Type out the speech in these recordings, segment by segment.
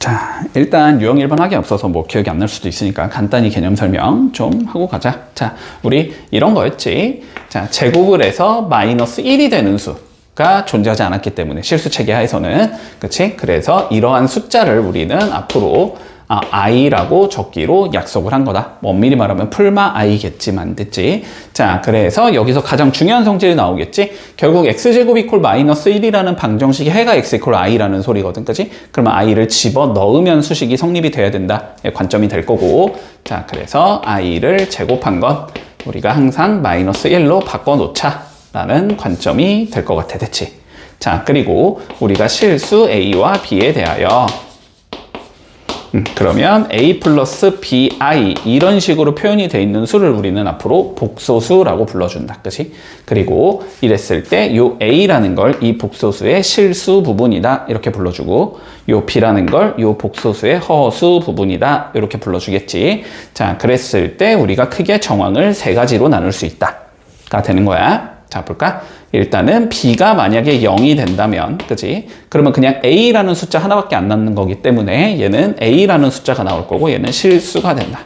자, 일단 유형 1번 하기 앞서서 뭐 기억이 안 날 수도 있으니까 간단히 개념 설명 좀 하고 가자. 자, 우리 이런 거였지. 자, 제곱을 해서 마이너스 1이 되는 수가 존재하지 않았기 때문에 실수 체계 하에서는, 그치? 그래서 이러한 숫자를 우리는 앞으로 i라고 적기로 약속을 한 거다. 뭐 엄밀히 말하면 풀마 i겠지만, 됐지? 자, 그래서 여기서 가장 중요한 성질이 나오겠지? 결국 x제곱 이퀄 마이너스 1이라는 방정식이 해가 x 이퀄 i라는 소리거든, 그치? 그러면 i를 집어 넣으면 수식이 성립이 돼야 된다. 관점이 될 거고. 자, 그래서 i를 제곱한 건 우리가 항상 마이너스 1로 바꿔놓자 라는 관점이 될 것 같아, 됐지? 자, 그리고 우리가 실수 a와 b에 대하여 그러면 a 플러스 bi 이런 식으로 표현이 되어 있는 수를 우리는 앞으로 복소수라고 불러준다. 그치? 그리고 이랬을 때 요 a라는 걸 이 복소수의 실수 부분이다 이렇게 불러주고, 요 b라는 걸 요 복소수의 허수 부분이다 이렇게 불러주겠지. 자, 그랬을 때 우리가 크게 정황을 세 가지로 나눌 수 있다가 되는 거야. 자, 볼까? 일단은 b가 만약에 0이 된다면, 그치? 그러면 그냥 a라는 숫자 하나밖에 안 남는 거기 때문에 얘는 a라는 숫자가 나올 거고 얘는 실수가 된다.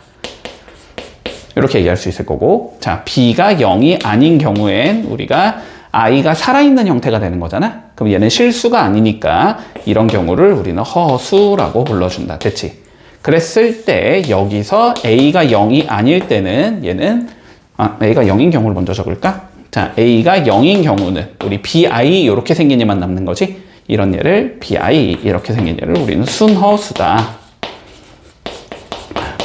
이렇게 얘기할 수 있을 거고, 자, b가 0이 아닌 경우엔 우리가 i가 살아있는 형태가 되는 거잖아? 그럼 얘는 실수가 아니니까 이런 경우를 우리는 허수라고 불러준다. 됐지? 그랬을 때 여기서 a가 0이 아닐 때는 얘는 a가 0인 경우를 먼저 적을까? 자, a가 0인 경우는 우리 bi 이렇게 생긴 얘만 남는 거지. 이런 얘를 bi 이렇게 생긴 얘를 우리는 순허수다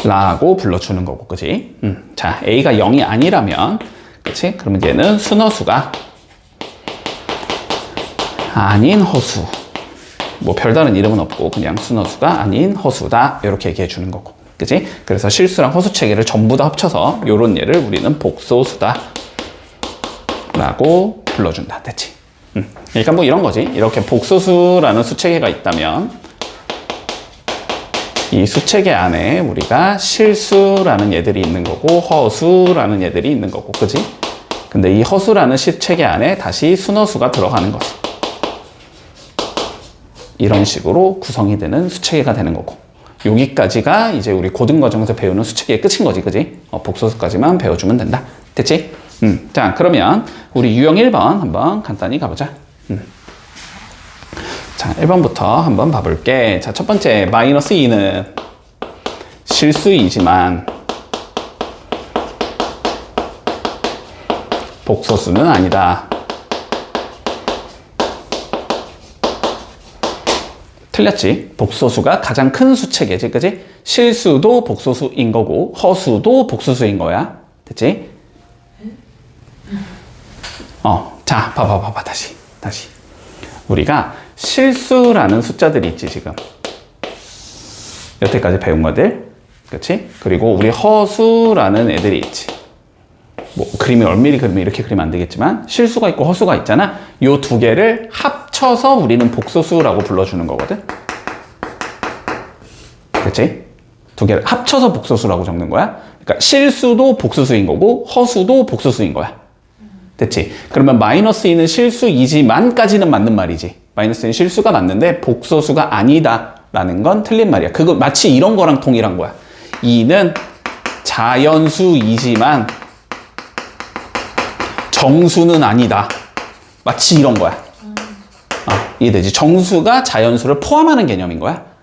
라고 불러주는 거고, 그치? 자, a가 0이 아니라면, 그치? 그러면 얘는 순허수가 아닌 허수. 뭐 별다른 이름은 없고 그냥 순허수가 아닌 허수다 이렇게 얘기해 주는 거고, 그치? 그래서 실수랑 허수 체계를 전부 다 합쳐서 요런 얘를 우리는 복소수다 라고 불러준다. 됐지? 그러니까 뭐 이런 거지. 이렇게 복소수라는 수체계가 있다면 이 수체계 안에 우리가 실수라는 얘들이 있는 거고 허수라는 얘들이 있는 거고, 그지? 근데 이 허수라는 수체계 안에 다시 순허수가 들어가는 거지. 이런 식으로 구성이 되는 수체계가 되는 거고, 여기까지가 이제 우리 고등과정에서 배우는 수체계의 끝인 거지, 그지? 복소수까지만 배워주면 된다. 됐지? 자, 그러면 우리 유형 1번 한번 간단히 가보자. 자, 1번부터 한번 봐볼게. 자, 첫 번째, 마이너스 2는 실수이지만 복소수는 아니다. 틀렸지? 복소수가 가장 큰 수체계지, 그지? 실수도 복소수인 거고 허수도 복소수인 거야. 됐지? 자, 봐봐. 다시. 우리가 실수라는 숫자들이 있지, 지금. 여태까지 배운 것들. 그치? 그리고 우리 허수라는 애들이 있지. 뭐, 그림이 얼밀히 그리면 이렇게 그리면 안 되겠지만, 실수가 있고 허수가 있잖아? 요 두 개를 합쳐서 우리는 복소수라고 불러주는 거거든? 그치? 두 개를 합쳐서 복소수라고 적는 거야. 그러니까 실수도 복소수인 거고, 허수도 복소수인 거야. 됐지? 그러면 마이너스 2는 실수이지만까지는 맞는 말이지. 마이너스 2는 실수가 맞는데 복소수가 아니다 라는 건 틀린 말이야. 그거 마치 이런 거랑 동일한 거야. 2는 자연수이지만 정수는 아니다. 마치 이런 거야. 이해되지? 정수가 자연수를 포함하는 개념인 거야.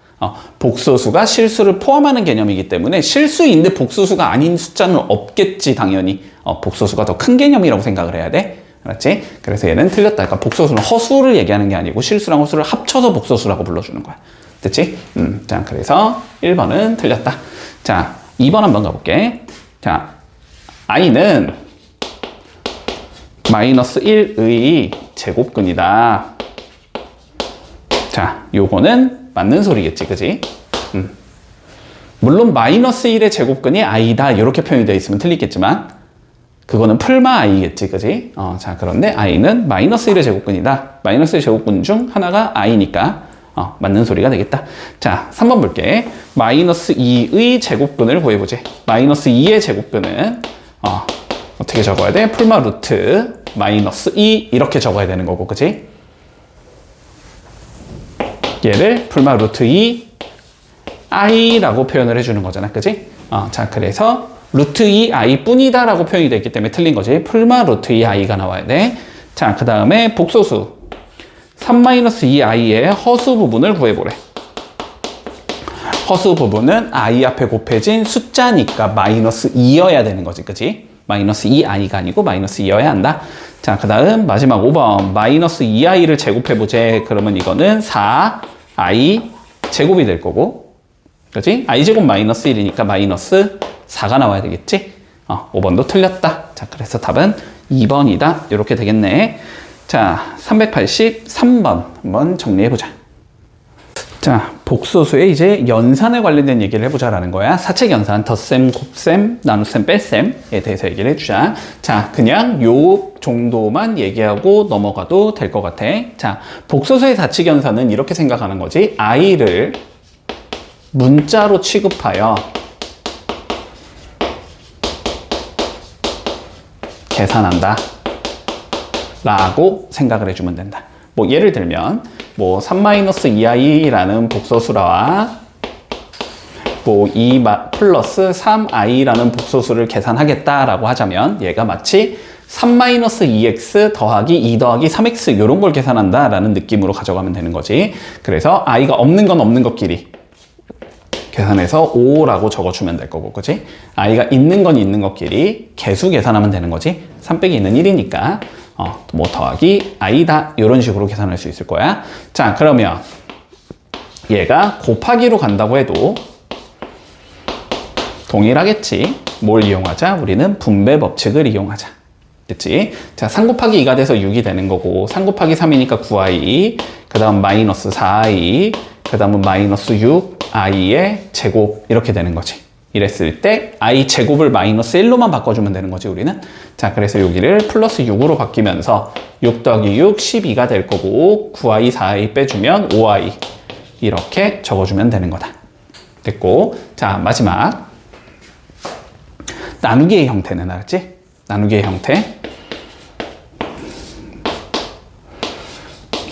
복소수가 실수를 포함하는 개념이기 때문에 실수인데 복소수가 아닌 숫자는 없겠지, 당연히. 복소수가 더 큰 개념이라고 생각을 해야 돼. 알았지? 그래서 얘는 틀렸다. 그러니까 복소수는 허수를 얘기하는 게 아니고 실수랑 허수를 합쳐서 복소수라고 불러주는 거야. 됐지? 자, 그래서 1번은 틀렸다. 자, 2번 한번 가볼게. 자, i는 마이너스 1의 제곱근이다. 자, 요거는 맞는 소리겠지, 그지? 물론 마이너스 1의 제곱근이 i다 이렇게 표현이 되어 있으면 틀리겠지만 그거는 풀마 i겠지, 그지? 자, 그런데 i는 마이너스 1의 제곱근이다. 마이너스 1의 제곱근 중 하나가 i니까 맞는 소리가 되겠다. 자, 3번 볼게. 마이너스 2의 제곱근을 구해보지. 마이너스 2의 제곱근은 어떻게 적어야 돼? 풀마 루트 마이너스 2 이렇게 적어야 되는 거고, 그지? 얘를 풀마 루트 2 i라고 표현을 해주는 거잖아. 그지? 자, 그래서 루트 2i 뿐이다 라고 표현이 됐기 때문에 틀린 거지. 풀마 루트 2i가 나와야 돼. 자, 그 다음에 복소수 3-2i의 허수 부분을 구해보래. 허수 부분은 i 앞에 곱해진 숫자니까 마이너스 2여야 되는 거지. 그치? 마이너스 2i가 아니고 마이너스 2여야 한다. 자, 그 다음 마지막 5번 마이너스 2i를 제곱해보재. 그러면 이거는 4i 제곱이 될 거고, 그치? i 제곱 마이너스 1이니까 마이너스 4가 나와야 되겠지? 5번도 틀렸다. 자, 그래서 답은 2번이다. 이렇게 되겠네. 자, 383번 한번 정리해보자. 자, 복소수의 이제 연산에 관련된 얘기를 해보자라는 거야. 사칙 연산, 덧셈, 곱셈, 나눗셈, 뺄셈에 대해서 얘기를 해주자. 자, 그냥 요 정도만 얘기하고 넘어가도 될 것 같아. 자, 복소수의 사칙 연산은 이렇게 생각하는 거지. i를 문자로 취급하여 계산한다 라고 생각을 해주면 된다. 뭐 예를 들면 뭐 3-2i라는 복소수라와 뭐 2 플러스 3i라는 복소수를 계산하겠다라고 하자면 얘가 마치 3-2x 더하기 2 더하기 3x 이런 걸 계산한다 라는 느낌으로 가져가면 되는 거지. 그래서 i가 없는 건 없는 것끼리 계산해서 5라고 적어주면 될 거고, 그치? i가 있는 건 있는 것끼리 개수 계산하면 되는 거지. 3 빼기 2는 1이니까 뭐 더하기 i다 이런 식으로 계산할 수 있을 거야. 자, 그러면 얘가 곱하기로 간다고 해도 동일하겠지. 뭘 이용하자? 우리는 분배 법칙을 이용하자. 그치? 자, 3 곱하기 2가 돼서 6이 되는 거고, 3 곱하기 3이니까 9i, 그 다음 마이너스 4i, 그 다음은 마이너스 6i의 제곱 이렇게 되는 거지. 이랬을 때 i 제곱을 마이너스 1로만 바꿔주면 되는 거지, 우리는. 자, 그래서 여기를 플러스 6으로 바뀌면서 6 더하기 6, 12가 될 거고, 9i, 4i 빼주면 5i 이렇게 적어주면 되는 거다. 됐고, 자, 마지막 나누기의 형태는 알았지? 나누기의 형태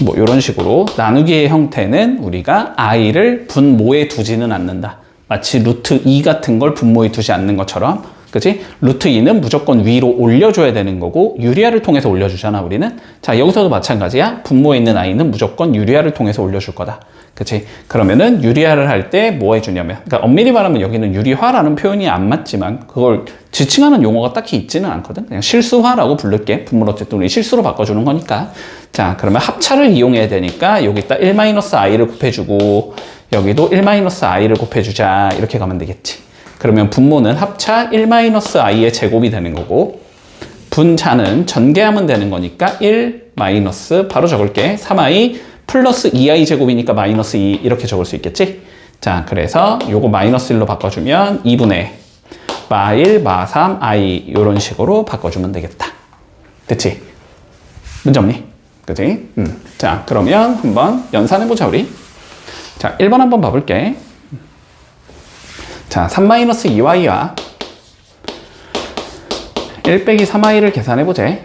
뭐 이런 식으로 나누기의 형태는 우리가 i를 분모에 두지는 않는다. 마치 루트 2 같은 걸 분모에 두지 않는 것처럼, 그치? 루트 2는 무조건 위로 올려줘야 되는 거고 유리화를 통해서 올려주잖아, 우리는. 자, 여기서도 마찬가지야. 분모에 있는 i는 무조건 유리화를 통해서 올려줄 거다. 그치? 그러면은 유리화를 할 때 뭐 해주냐면, 그러니까 엄밀히 말하면 여기는 유리화라는 표현이 안 맞지만 그걸 지칭하는 용어가 딱히 있지는 않거든. 그냥 실수화라고 부를게. 분모를 어쨌든 우리 실수로 바꿔주는 거니까. 자, 그러면 합차를 이용해야 되니까 여기다 1-i를 곱해주고 여기도 1-i를 곱해주자 이렇게 가면 되겠지. 그러면 분모는 합차 1-i의 제곱이 되는 거고, 분자는 전개하면 되는 거니까 1 마이너스 바로 적을게. 3i 플러스 2i 제곱이니까 마이너스 2 이렇게 적을 수 있겠지. 자, 그래서 요거 마이너스 1로 바꿔주면 2분의 마1 마3 i 이런 식으로 바꿔주면 되겠다. 됐지? 문제 없니? 그치? 자, 그러면 한번 연산해보자, 우리. 자, 1번 한번 봐볼게. 자, 3-2i와 1 빼기 3i를 계산해보재.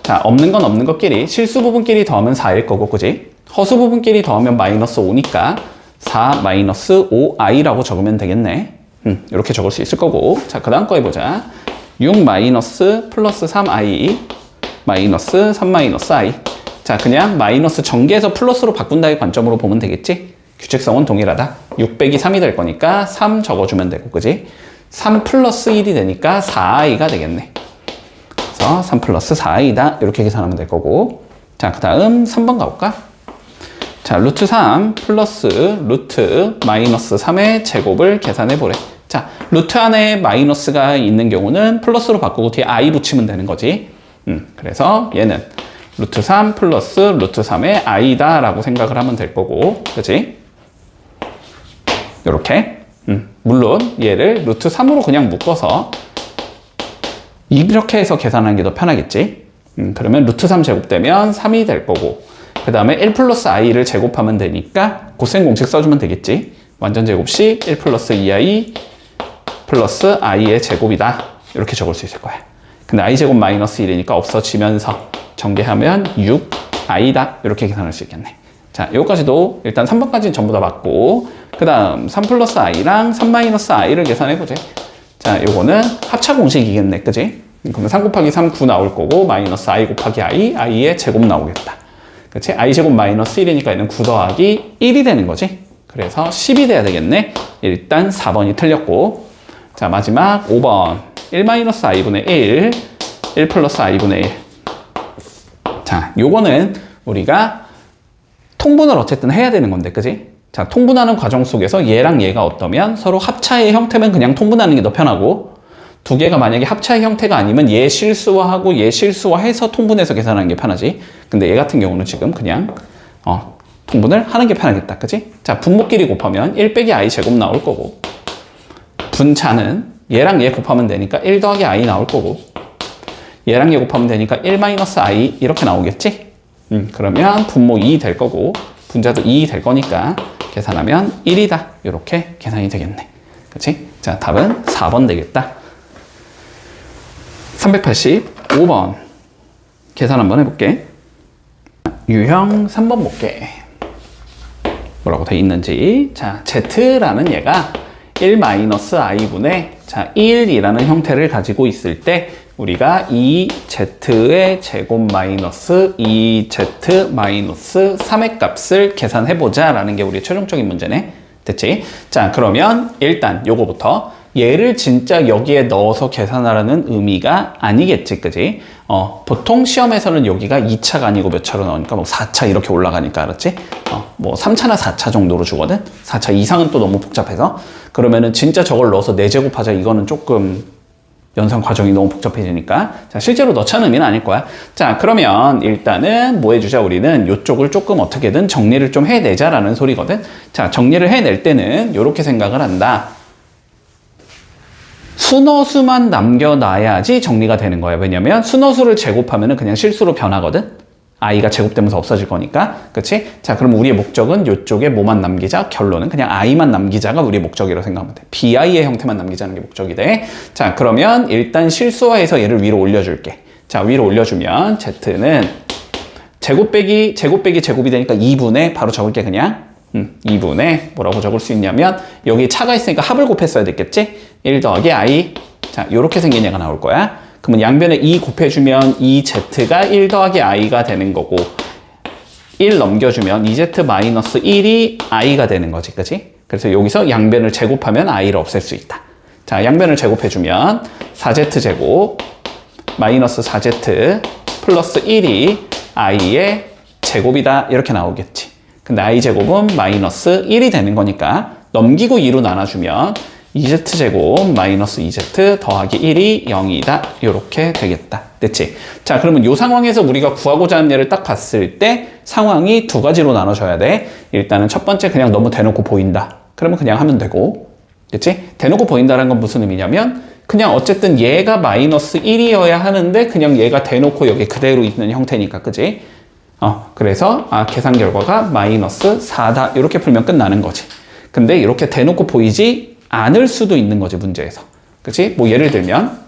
자, 없는 건 없는 것끼리, 실수 부분끼리 더하면 4일 거고, 그지? 허수 부분끼리 더하면 마이너스 5니까 4 마이너스 5i라고 적으면 되겠네. 이렇게 적을 수 있을 거고. 자, 그 다음 거 해보자. 6 마이너스 플러스 3i 마이너스 3 마이너스 i. 자, 그냥 마이너스 전개해서 플러스로 바꾼다의 관점으로 보면 되겠지? 규칙성은 동일하다. 6 빼기 3이 될 거니까 3 적어주면 되고, 그지? 3 플러스 1이 되니까 4i가 되겠네. 그래서 3 플러스 4i다. 이렇게 계산하면 될 거고. 자, 그 다음 3번 가볼까? 자, 루트 3 플러스 루트 마이너스 3의 제곱을 계산해보래. 자, 루트 안에 마이너스가 있는 경우는 플러스로 바꾸고 뒤에 i 붙이면 되는 거지. 그래서 얘는 루트 3 플러스 루트 3의 i다 라고 생각을 하면 될 거고, 그치? 요렇게. 물론 얘를 루트 3으로 그냥 묶어서 이렇게 해서 계산하는 게 더 편하겠지? 그러면 루트 3 제곱되면 3이 될 거고, 그 다음에 1 플러스 i를 제곱하면 되니까 곱셈 공식 써주면 되겠지? 완전 제곱식 1 플러스 2i 플러스 i의 제곱이다. 이렇게 적을 수 있을 거야. 근데 i 제곱 마이너스 1이니까 없어지면서 전개하면 6i다. 이렇게 계산할 수 있겠네. 자, 요거까지도 일단 3번까지는 전부 다 맞고, 그 다음 3 플러스 i랑 3 마이너스 i를 계산해보자. 자, 요거는 합차 공식이겠네, 그지? 그러면 3 곱하기 3, 9 나올 거고, 마이너스 i 곱하기 i의 제곱 나오겠다. 그치? i 제곱 마이너스 1이니까 얘는 9 더하기 1이 되는 거지. 그래서 10이 돼야 되겠네. 일단 4번이 틀렸고. 자, 마지막 5번. 1 마이너스 i분의 1, 1 플러스 i분의 1. 자, 요거는 우리가 통분을 어쨌든 해야 되는 건데, 그지? 자, 통분하는 과정 속에서 얘랑 얘가 어떠면 서로 합차의 형태면 그냥 통분하는 게 더 편하고, 두 개가 만약에 합차의 형태가 아니면 얘 실수화하고 얘 실수화해서 통분해서 계산하는 게 편하지. 근데 얘 같은 경우는 지금 그냥 통분을 하는 게 편하겠다, 그지? 자, 분모끼리 곱하면 1 빼기 i 제곱 나올 거고, 분차는 얘랑 얘 곱하면 되니까 1 더하기 i 나올 거고, 얘랑 얘 곱하면 되니까 1 마이너스 i 이렇게 나오겠지? 그러면 분모 2 될 거고, 분자도 2 될 거니까 계산하면 1이다. 이렇게 계산이 되겠네. 그치? 자, 답은 4번 되겠다. 385번. 계산 한번 해볼게. 유형 3번 볼게. 뭐라고 돼 있는지. 자, Z라는 얘가 1-i분의 자, 1이라는 형태를 가지고 있을 때 우리가 2z의 제곱 마이너스 2z 마이너스 3의 값을 계산해보자 라는 게 우리의 최종적인 문제네. 됐지? 자, 그러면 일단 요거부터 얘를 진짜 여기에 넣어서 계산하라는 의미가 아니겠지, 그지? 보통 시험에서는 여기가 2차가 아니고 몇 차로 나오니까 뭐 4차 이렇게 올라가니까, 알았지? 뭐 3차나 4차 정도로 주거든? 4차 이상은 또 너무 복잡해서. 그러면은 진짜 저걸 넣어서 4제곱하자, 이거는 조금 연산 과정이 너무 복잡해지니까. 자, 실제로 넣자는 의미는 아닐 거야. 자, 그러면 일단은 뭐 해주자, 우리는 이쪽을 조금 어떻게든 정리를 좀 해내자라는 소리거든? 자, 정리를 해낼 때는 이렇게 생각을 한다. 순어수만 남겨놔야지 정리가 되는 거예요. 왜냐면 순어수를 제곱하면 그냥 실수로 변하거든? i가 제곱되면서 없어질 거니까. 그치? 자, 그럼 우리의 목적은 이쪽에 뭐만 남기자? 결론은 그냥 i만 남기자가 우리의 목적이라고 생각하면 돼. bi의 형태만 남기자는 게 목적이 돼. 자, 그러면 일단 실수화해서 얘를 위로 올려줄게. 자, 위로 올려주면 z는 제곱 빼기 제곱이 되니까 2분의 바로 적을게 그냥. 2분의 뭐라고 적을 수 있냐면 여기 차가 있으니까 합을 곱했어야 됐겠지? 1 더하기 i. 자, 요렇게 생긴 얘가 나올 거야. 그러면 양변에 2 곱해주면 2z가 1 더하기 i가 되는 거고, 1 넘겨주면 2z 마이너스 1이 i가 되는 거지, 그치? 그래서 여기서 양변을 제곱하면 i를 없앨 수 있다. 자, 양변을 제곱해주면 4z 제곱 마이너스 4z 플러스 1이 i의 제곱이다. 이렇게 나오겠지. 근데 i 제곱은 마이너스 1이 되는 거니까 넘기고 2로 나눠주면 2z제곱 마이너스 2z 더하기 1이 0이다. 이렇게 되겠다. 됐지? 자, 그러면 이 상황에서 우리가 구하고자 하는 예를 딱 봤을 때 상황이 두 가지로 나눠져야 돼. 일단은 첫 번째 그냥 너무 대놓고 보인다. 그러면 그냥 하면 되고. 됐지? 대놓고 보인다는 건 무슨 의미냐면 그냥 어쨌든 얘가 마이너스 1이어야 하는데 그냥 얘가 대놓고 여기 그대로 있는 형태니까. 그지? 그래서 계산 결과가 마이너스 4다. 이렇게 풀면 끝나는 거지. 근데 이렇게 대놓고 보이지 않을 수도 있는 거지, 문제에서. 그치? 뭐 예를 들면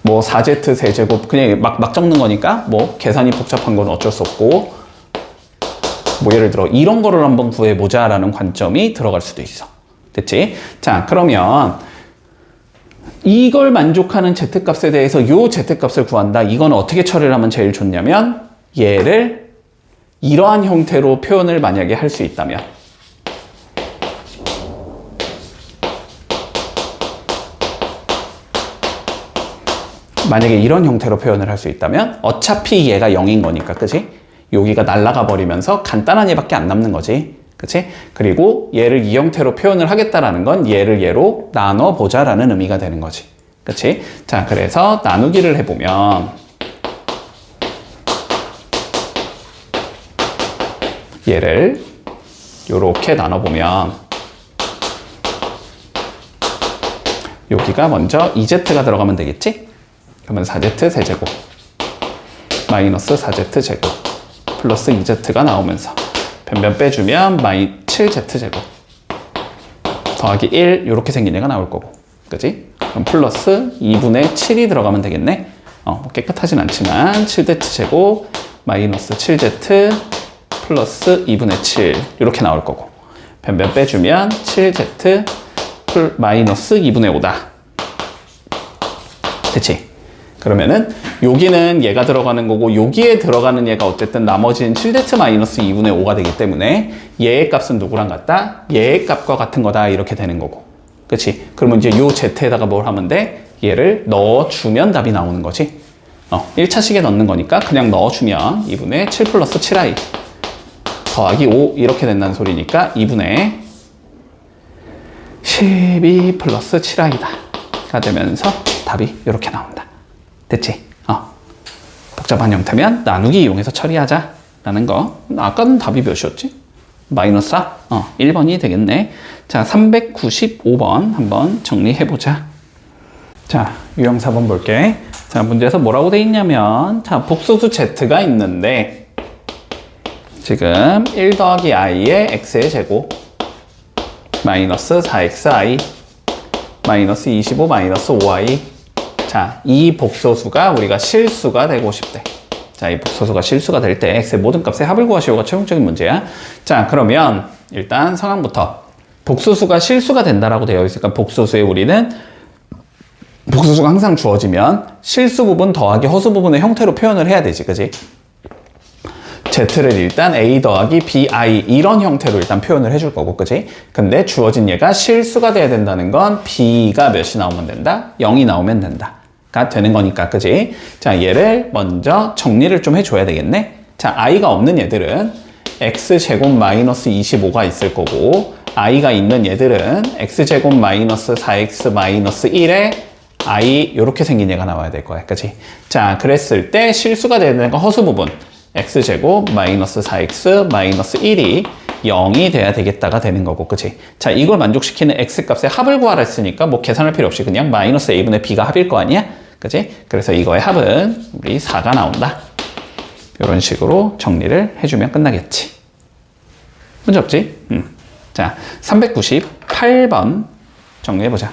뭐 4z 세제곱 그냥 막 적는 거니까 뭐 계산이 복잡한 건 어쩔 수 없고, 뭐 예를 들어 이런 거를 한번 구해보자 라는 관점이 들어갈 수도 있어. 됐지? 자, 그러면 이걸 만족하는 z값에 대해서 요 z값을 구한다. 이건 어떻게 처리를 하면 제일 좋냐면 얘를 이러한 형태로 표현을 만약에 할 수 있다면, 만약에 이런 형태로 표현을 할 수 있다면 어차피 얘가 0인 거니까, 그치? 여기가 날아가 버리면서 간단한 얘밖에 안 남는 거지. 그치? 그리고 얘를 이 형태로 표현을 하겠다라는 건 얘를 얘로 나눠보자 라는 의미가 되는 거지. 그치? 자, 그래서 나누기를 해보면 얘를 요렇게 나눠보면 여기가 먼저 2z가 들어가면 되겠지? 그러면 4z 세제곱 마이너스 4z 제곱 플러스 2z가 나오면서 변변 빼주면 7z 제곱 더하기 1 이렇게 생긴 애가 나올 거고, 그지? 그럼 플러스 2분의 7이 들어가면 되겠네. 뭐 깨끗하진 않지만 7z 제곱 마이너스 7z 플러스 2분의 7 이렇게 나올 거고, 변변 빼주면 7z 마이너스 2분의 5다. 그치? 그러면은 여기는 얘가 들어가는 거고 여기에 들어가는 얘가 어쨌든 나머지는 7z 마이너스 2분의 5가 되기 때문에 얘의 값은 누구랑 같다? 얘의 값과 같은 거다 이렇게 되는 거고, 그치? 그러면 이제 요 z에다가 뭘 하면 돼? 얘를 넣어주면 답이 나오는 거지. 1차식에 넣는 거니까 그냥 넣어주면 2분의 7 플러스 7i 더하기 5 이렇게 된다는 소리니까 2분의 12 플러스 7i다 가 되면서 답이 이렇게 나온다. 됐지? 복잡한 형태면 나누기 이용해서 처리하자 라는 거. 아까는 답이 몇이었지? 마이너스 4? 1번이 되겠네. 자, 395번 한번 정리해보자. 자, 유형 4번 볼게. 자, 문제에서 뭐라고 돼 있냐면, 자, 복소수 z가 있는데 지금 1 더하기 i의 x의 제곱 마이너스 4xi 마이너스 25 마이너스 5i. 자, 이 복소수가 우리가 실수가 되고 싶대. 자, 이 복소수가 실수가 될 때 x의 모든 값의 합을 구하시오가 최종적인 문제야. 자, 그러면 일단 상황부터 복소수가 실수가 된다라고 되어 있으니까 복소수에 우리는 복소수가 항상 주어지면 실수 부분 더하기 허수 부분의 형태로 표현을 해야 되지, 그지? z를 일단 a 더하기 bi 이런 형태로 일단 표현을 해줄 거고, 그지? 근데 주어진 얘가 실수가 돼야 된다는 건 b가 몇이 나오면 된다? 0이 나오면 된다 가 되는 거니까, 그지? 자, 얘를 먼저 정리를 좀 해줘야 되겠네. 자, i가 없는 얘들은 x제곱 마이너스 25가 있을 거고, i가 있는 얘들은 x제곱 마이너스 4x 마이너스 1에 i 이렇게 생긴 얘가 나와야 될 거야, 그치? 자, 그랬을 때 실수가 되는 건 허수 부분 x제곱 마이너스 4x 마이너스 1이 0이 돼야 되겠다가 되는 거고, 그치? 자, 이걸 만족시키는 x값의 합을 구하라 했으니까 뭐 계산할 필요 없이 그냥 마이너스 a분의 b가 합일 거 아니야? 그치? 그래서 이거의 합은 우리 4가 나온다. 이런 식으로 정리를 해주면 끝나겠지. 문제 없지? 자, 398번 정리해보자.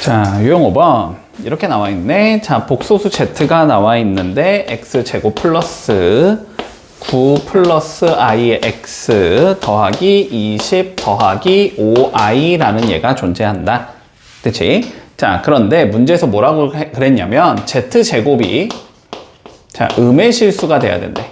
자, 유형 5번 이렇게 나와 있네. 자, 복소수 z가 나와 있는데 x제곱 플러스 9 플러스 i의 x 더하기 20 더하기 5i라는 얘가 존재한다. 그치? 자, 그런데 문제에서 뭐라고 그랬냐면 z제곱이 자, 음의 실수가 돼야 된대.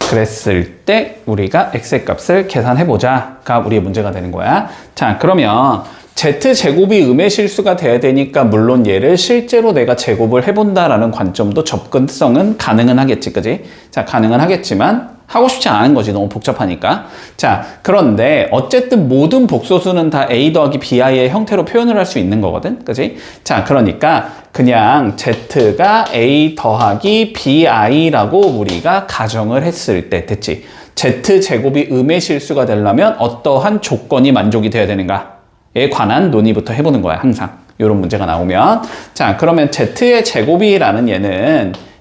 그랬을 때 우리가 x의 값을 계산해보자가 우리의 문제가 되는 거야. 자, 그러면 z제곱이 음의 실수가 돼야 되니까 물론 얘를 실제로 내가 제곱을 해본다라는 관점도 접근성은 가능은 하겠지, 그지? 자, 가능은 하겠지만 하고 싶지 않은 거지, 너무 복잡하니까. 자, 그런데 어쨌든 모든 복소수는 다 a 더하기 bi의 형태로 표현을 할 수 있는 거거든, 그지? 자, 그러니까 그냥 z가 a 더하기 bi라고 우리가 가정을 했을 때, 됐지? z제곱이 음의 실수가 되려면 어떠한 조건이 만족이 돼야 되는가에 관한 논의부터 해보는 거야, 항상. 이런 문제가 나오면. 자, 그러면 z의 제곱이라는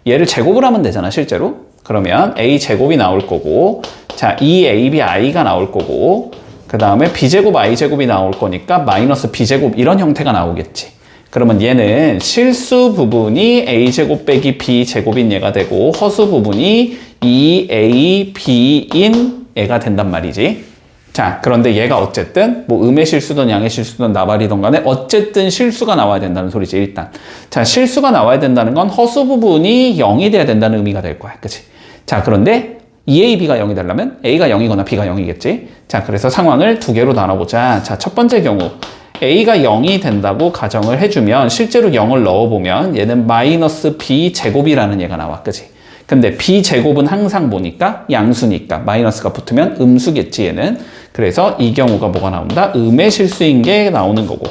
얘를 제곱을 하면 되잖아, 실제로. 그러면 a제곱이 나올 거고, 자, 2abi가 나올 거고, 그 다음에 b제곱 i제곱이 나올 거니까 마이너스 b제곱 이런 형태가 나오겠지. 그러면 얘는 실수 부분이 a제곱 빼기 b제곱인 얘가 되고 허수 부분이 2ab인 애가 된단 말이지. 자, 그런데 얘가 어쨌든 뭐 음의 실수든 양의 실수든 나발이든 간에 어쨌든 실수가 나와야 된다는 소리지, 일단. 자, 실수가 나와야 된다는 건 허수 부분이 0이 돼야 된다는 의미가 될 거야, 그치? 자, 그런데 2ab가 0이 되려면 a가 0이거나 b가 0이겠지? 자, 그래서 상황을 두 개로 나눠보자. 자, 첫 번째 경우 a가 0이 된다고 가정을 해주면 실제로 0을 넣어보면 얘는 마이너스 b제곱이라는 얘가 나와, 그치? 근데 b제곱은 항상 뭐니까? 양수니까 마이너스가 붙으면 음수겠지, 얘는. 그래서 이 경우가 뭐가 나온다? 음의 실수인 게 나오는 거고.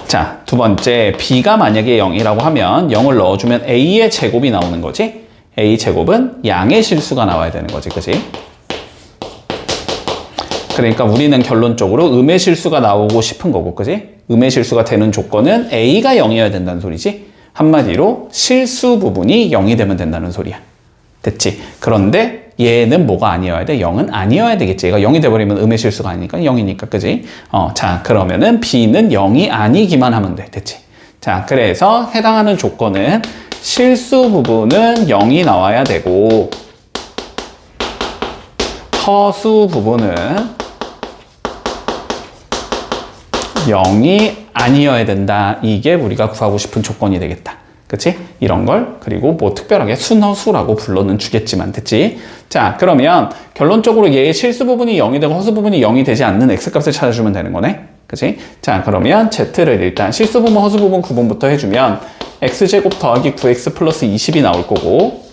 자, 두 번째, b가 만약에 0이라고 하면 0을 넣어주면 a의 제곱이 나오는 거지. a제곱은 양의 실수가 나와야 되는 거지, 그치? 그러니까 우리는 결론적으로 음의 실수가 나오고 싶은 거고, 그치? 음의 실수가 되는 조건은 a가 0이어야 된다는 소리지. 한마디로 실수 부분이 0이 되면 된다는 소리야. 됐지? 그런데 얘는 뭐가 아니어야 돼? 0은 아니어야 되겠지. 얘가 0이 돼버리면 음의 실수가 아니니까 0이니까, 그지? 자, 그러면은 b는 0이 아니기만 하면 돼. 됐지? 자, 그래서 해당하는 조건은 실수 부분은 0이 나와야 되고 허수 부분은 0이 아니어야 된다. 이게 우리가 구하고 싶은 조건이 되겠다. 그치? 이런 걸 그리고 뭐 특별하게 순허수라고 불러는 주겠지만 됐지? 자, 그러면 결론적으로 얘의 실수 부분이 0이 되고 허수 부분이 0이 되지 않는 x값을 찾아주면 되는 거네. 그치? 자, 그러면 z를 일단 실수 부분, 허수 부분 구분부터 해주면 x제곱 더하기 9x 플러스 20이 나올 거고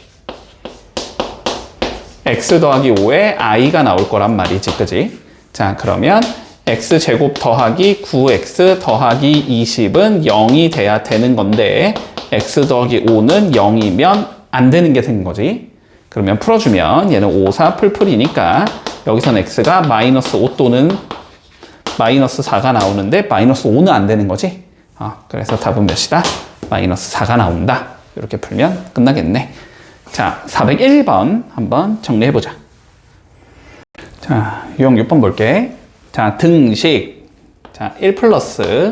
x 더하기 5에 i가 나올 거란 말이지. 그치? 자, 그러면 x제곱 더하기 9x 더하기 20은 0이 돼야 되는 건데 x 더하기 5는 0이면 안 되는 게 생긴 거지. 그러면 풀어주면 얘는 5, 4 풀풀이니까 여기서는 x가 마이너스 5 또는 마이너스 4가 나오는데 마이너스 5는 안 되는 거지. 그래서 답은 몇이다? 마이너스 4가 나온다. 이렇게 풀면 끝나겠네. 자, 401번 한번 정리해보자. 자, 유형 6번 볼게. 자, 등식. 자, 1 플러스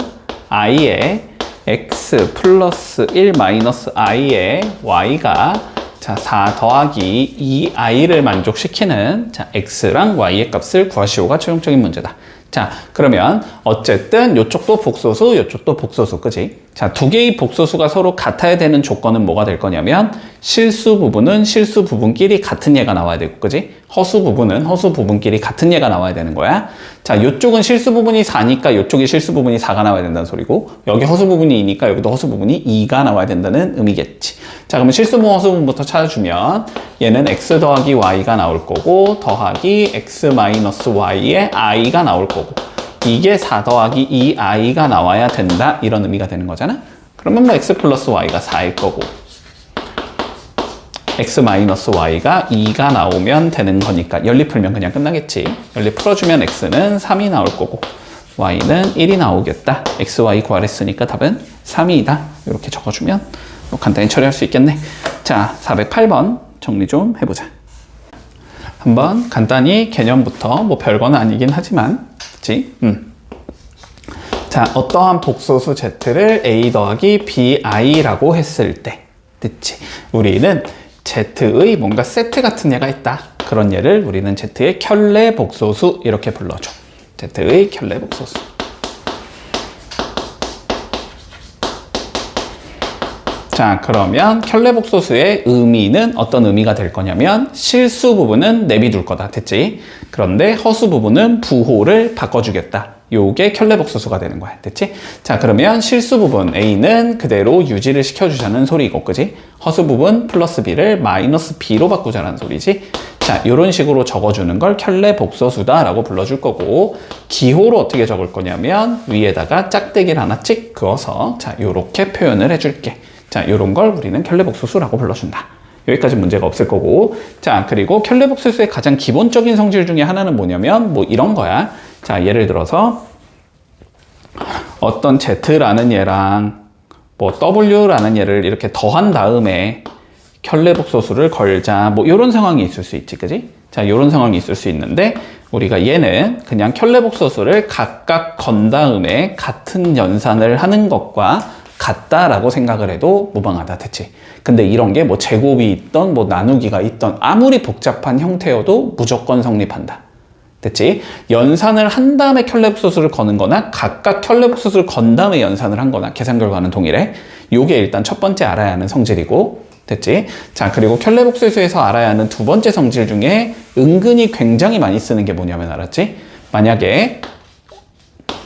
i에 x 플러스 1 마이너스 i에 y가 자, 4 더하기 2i를 만족시키는 자, x랑 y의 값을 구하시오가 최종적인 문제다. 자, 그러면 어쨌든 이쪽도 복소수, 이쪽도 복소수, 그지? 자, 두 개의 복소수가 서로 같아야 되는 조건은 뭐가 될 거냐면 실수 부분은 실수 부분끼리 같은 예가 나와야 되고, 그지? 허수 부분은 허수 부분끼리 같은 예가 나와야 되는 거야. 자, 이쪽은 실수 부분이 4니까 이쪽이 실수 부분이 4가 나와야 된다는 소리고 여기 허수 부분이 2니까 여기도 허수 부분이 2가 나와야 된다는 의미겠지. 자, 그러면 실수 부분, 허수 부분부터 찾아주면 얘는 x 더하기 y가 나올 거고 더하기 x 마이너스 y에 i가 나올 거고 이게 4 더하기 2i가 나와야 된다 이런 의미가 되는 거잖아. 그러면 뭐 x 플러스 y가 4일 거고 x 마이너스 y가 2가 나오면 되는 거니까 연립 풀면 그냥 끝나겠지. 연립 풀어주면 x는 3이 나올 거고 y는 1이 나오겠다. x, y 구하랬으니까 답은 3이다. 이렇게 적어주면 간단히 처리할 수 있겠네. 자, 408번 정리 좀 해보자. 한번 간단히 개념부터 뭐 별거는 아니긴 하지만 그치? 자, 어떠한 복소수 z를 a 더하기 bi라고 했을 때 그치? 우리는 z의 뭔가 세트 같은 예가 있다. 그런 예를 우리는 z의 켤레 복소수 이렇게 불러줘. z의 켤레 복소수. 자, 그러면 켤레 복소수의 의미는 어떤 의미가 될 거냐면 실수 부분은 내비둘 거다. 됐지? 그런데 허수 부분은 부호를 바꿔주겠다. 요게 켤레 복소수가 되는 거야. 됐지? 자, 그러면 실수 부분 A는 그대로 유지를 시켜주자는 소리고, 그지? 허수 부분 플러스 B를 마이너스 B로 바꾸자는 소리지? 자, 요런 식으로 적어주는 걸 켤레 복소수다 라고 불러줄 거고 기호로 어떻게 적을 거냐면 위에다가 짝대기를 하나 찍 그어서 자, 요렇게 표현을 해줄게. 자, 요런 걸 우리는 켤레 복소수라고 불러준다. 여기까지 문제가 없을 거고 자, 그리고 켤레 복소수의 가장 기본적인 성질 중에 하나는 뭐냐면 뭐 이런 거야. 자, 예를 들어서 어떤 z라는 얘랑 뭐 w라는 얘를 이렇게 더한 다음에 켤레 복소수를 걸자 뭐 이런 상황이 있을 수 있지, 그지? 자, 이런 상황이 있을 수 있는데 우리가 얘는 그냥 켤레 복소수를 각각 건 다음에 같은 연산을 하는 것과 같다라고 생각을 해도 무방하다. 됐지? 근데 이런 게 뭐 제곱이 있던 뭐 나누기가 있던 아무리 복잡한 형태여도 무조건 성립한다. 됐지? 연산을 한 다음에 켤레 복소수를 거는 거나 각각 켤레 복소수를 건 다음에 연산을 한 거나 계산 결과는 동일해. 요게 일단 첫 번째 알아야 하는 성질이고 됐지? 자, 그리고 켤레 복소수에서 알아야 하는 두 번째 성질 중에 은근히 굉장히 많이 쓰는 게 뭐냐면 알았지? 만약에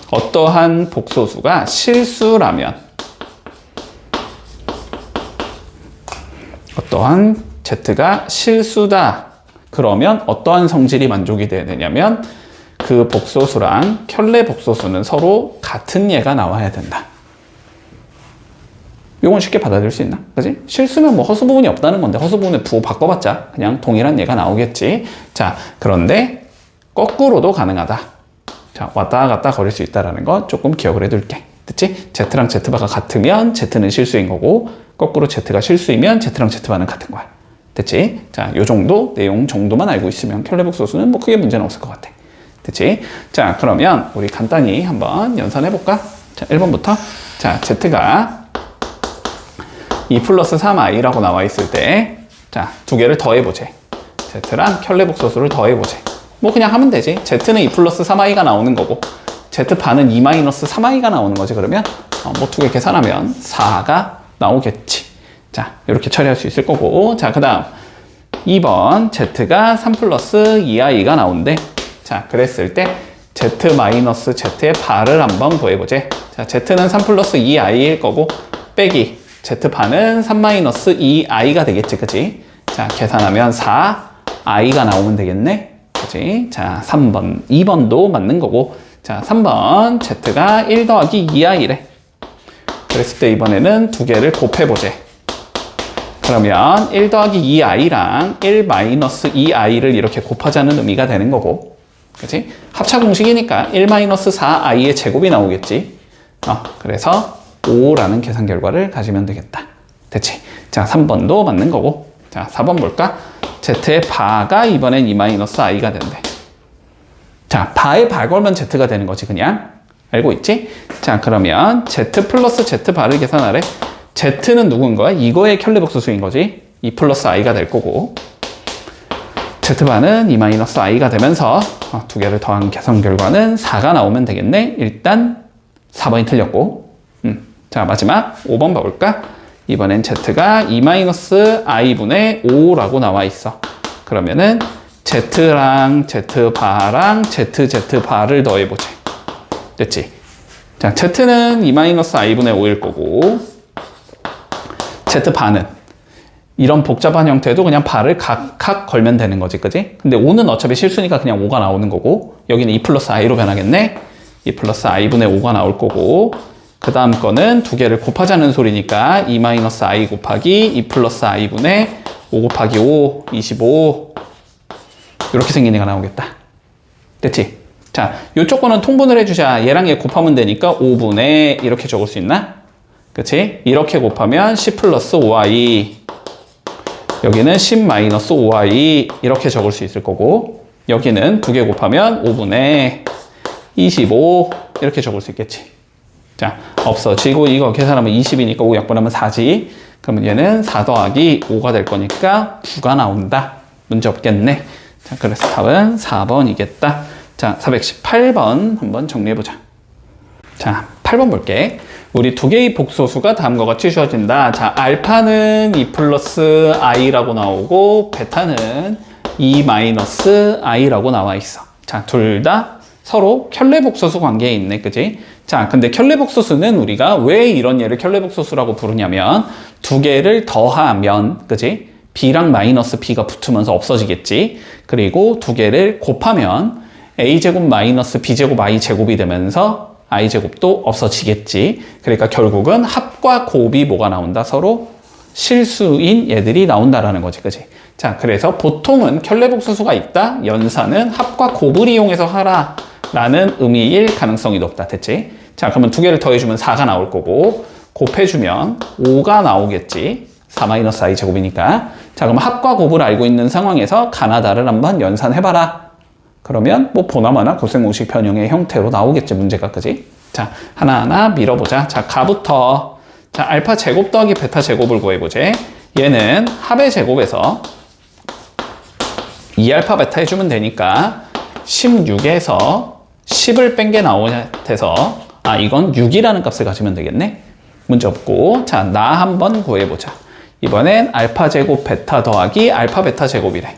어떠한 복소수가 실수라면 어떠한 z가 실수다. 그러면 어떠한 성질이 만족이 돼야 되냐면 그 복소수랑 켤레 복소수는 서로 같은 예가 나와야 된다. 이건 쉽게 받아들일 수 있나? 그지? 실수면 뭐 허수 부분이 없다는 건데 허수 부분에 부호 바꿔봤자 그냥 동일한 예가 나오겠지. 자, 그런데 거꾸로도 가능하다. 자, 왔다 갔다 거릴 수 있다는 거 조금 기억을 해둘게. 됐지? z랑 z바가 같으면 z는 실수인 거고 거꾸로 z가 실수이면 z랑 z바는 같은 거야. 됐지? 자, 요 정도 내용 정도만 알고 있으면 켤레 복소수는 뭐 크게 문제는 없을 것 같아. 됐지? 자, 그러면 우리 간단히 한번 연산해 볼까? 자, 1번부터 자, z가 2 플러스 3i라고 나와 있을 때, 자, 두 개를 더해보지. z랑 켤레복소수를 더해보지. 뭐 그냥 하면 되지. z는 2 플러스 3i가 나오는 거고, z반은 2 마이너스 3i가 나오는 거지. 그러면 뭐 두 개 계산하면 4가 나오겠지. 자, 이렇게 처리할 수 있을 거고. 자, 그 다음 2번 z가 3 플러스 2i가 나오는데, 자, 그랬을 때 z 마이너스 z의 발을 한번 구해보지. 자, z는 3 플러스 2i일 거고, 빼기 z반은 3 마이너스 2i가 되겠지, 그치? 자, 계산하면 4i가 나오면 되겠네, 그치? 자, 3번, 2번도 맞는 거고, 자, 3번 z가 1 더하기 2i래. 그랬을 때 이번에는 두 개를 곱해보지. 그러면 1 더하기 2i랑 1 마이너스 2i를 이렇게 곱하자는 의미가 되는 거고, 그치? 합차 공식이니까 1 마이너스 4i의 제곱이 나오겠지. 그래서 5라는 계산 결과를 가지면 되겠다. 됐지? 자, 3번도 맞는 거고. 자, 4번 볼까? z의 바가 이번엔 2 마이너스 i가 된대. 자, 바에 바 걸면 z가 되는 거지, 그냥. 알고 있지? 자, 그러면 z 플러스 z 바를 계산하래. z는 누구인 거야? 이거의 켤레복소수인 거지. 2 플러스 i가 될 거고, z반은 2 마이너스 i가 되면서 두 개를 더한 계산 결과는 4가 나오면 되겠네. 일단 4번이 틀렸고, 자, 마지막 5번 봐볼까? 이번엔 z가 2 마이너스 i분의 5라고 나와 있어. 그러면은 z랑 z바랑 z바를 더해보자. 됐지? 자, z는 2 마이너스 i분의 5일 거고, z반은 이런 복잡한 형태도 그냥 바를 각각 걸면 되는 거지, 그지? 근데 5는 어차피 실수니까 그냥 5가 나오는 거고, 여기는 2 플러스 i로 변하겠네? 2 플러스 i분의 5가 나올 거고, 그 다음 거는 두 개를 곱하자는 소리니까 2 마이너스 i 곱하기 2 플러스 i분의 5 곱하기 5, 25. 이렇게 생긴 애가 나오겠다. 됐지? 자, 요쪽 거는 통분을 해주자. 얘랑 얘 곱하면 되니까 5분의 이렇게 적을 수 있나? 그치? 이렇게 곱하면 10 플러스 5i. 여기는 10 마이너스 5i. 이렇게 적을 수 있을 거고, 여기는 두 개 곱하면 5분의 25. 이렇게 적을 수 있겠지. 자, 없어지고 이거 계산하면 20이니까 5 약분하면 4지. 그러면 얘는 4 더하기 5가 될 거니까 9가 나온다. 문제 없겠네. 자, 그래서 답은 4번이겠다. 자, 418번 한번 정리해보자. 자, 8번 볼게. 우리 두 개의 복소수가 다음과 같이 주어진다. 자, 알파는 2 플러스 i라고 나오고, 베타는 2 마이너스 i라고 나와 있어. 자, 둘 다 서로 켤레복소수 관계에 있네, 그지? 자, 근데 켤레복소수는 우리가 왜 이런 얘를 켤레복소수라고 부르냐면, 두 개를 더하면, 그지? b랑 마이너스 b가 붙으면서 없어지겠지. 그리고 두 개를 곱하면 a제곱 마이너스 b제곱 i제곱이 되면서 i제곱도 없어지겠지. 그러니까 결국은 합과 곱이 뭐가 나온다? 서로 실수인 얘들이 나온다라는 거지, 그지? 자, 그래서 보통은 켤레복소수가 있다. 연산은 합과 곱을 이용해서 하라 라는 의미일 가능성이 높다. 됐지? 자, 그러면 두 개를 더해주면 4가 나올 거고, 곱해주면 5가 나오겠지. 4-i 제곱이니까. 자, 그럼 합과 곱을 알고 있는 상황에서 가나다를 한번 연산해봐라. 그러면 뭐 보나마나 고생공식 변형의 형태로 나오겠지, 문제가. 그지? 자, 하나하나 밀어보자. 자, 가부터. 자, 알파 제곱 더하기 베타 제곱을 구해보지. 얘는 합의 제곱에서 2알파 베타 해주면 되니까 16에서 10을 뺀 게 나오냐 돼서, 이건 6이라는 값을 가지면 되겠네. 문제 없고. 자, 나 한번 구해보자. 이번엔 알파 제곱 베타 더하기 알파 베타 제곱이래.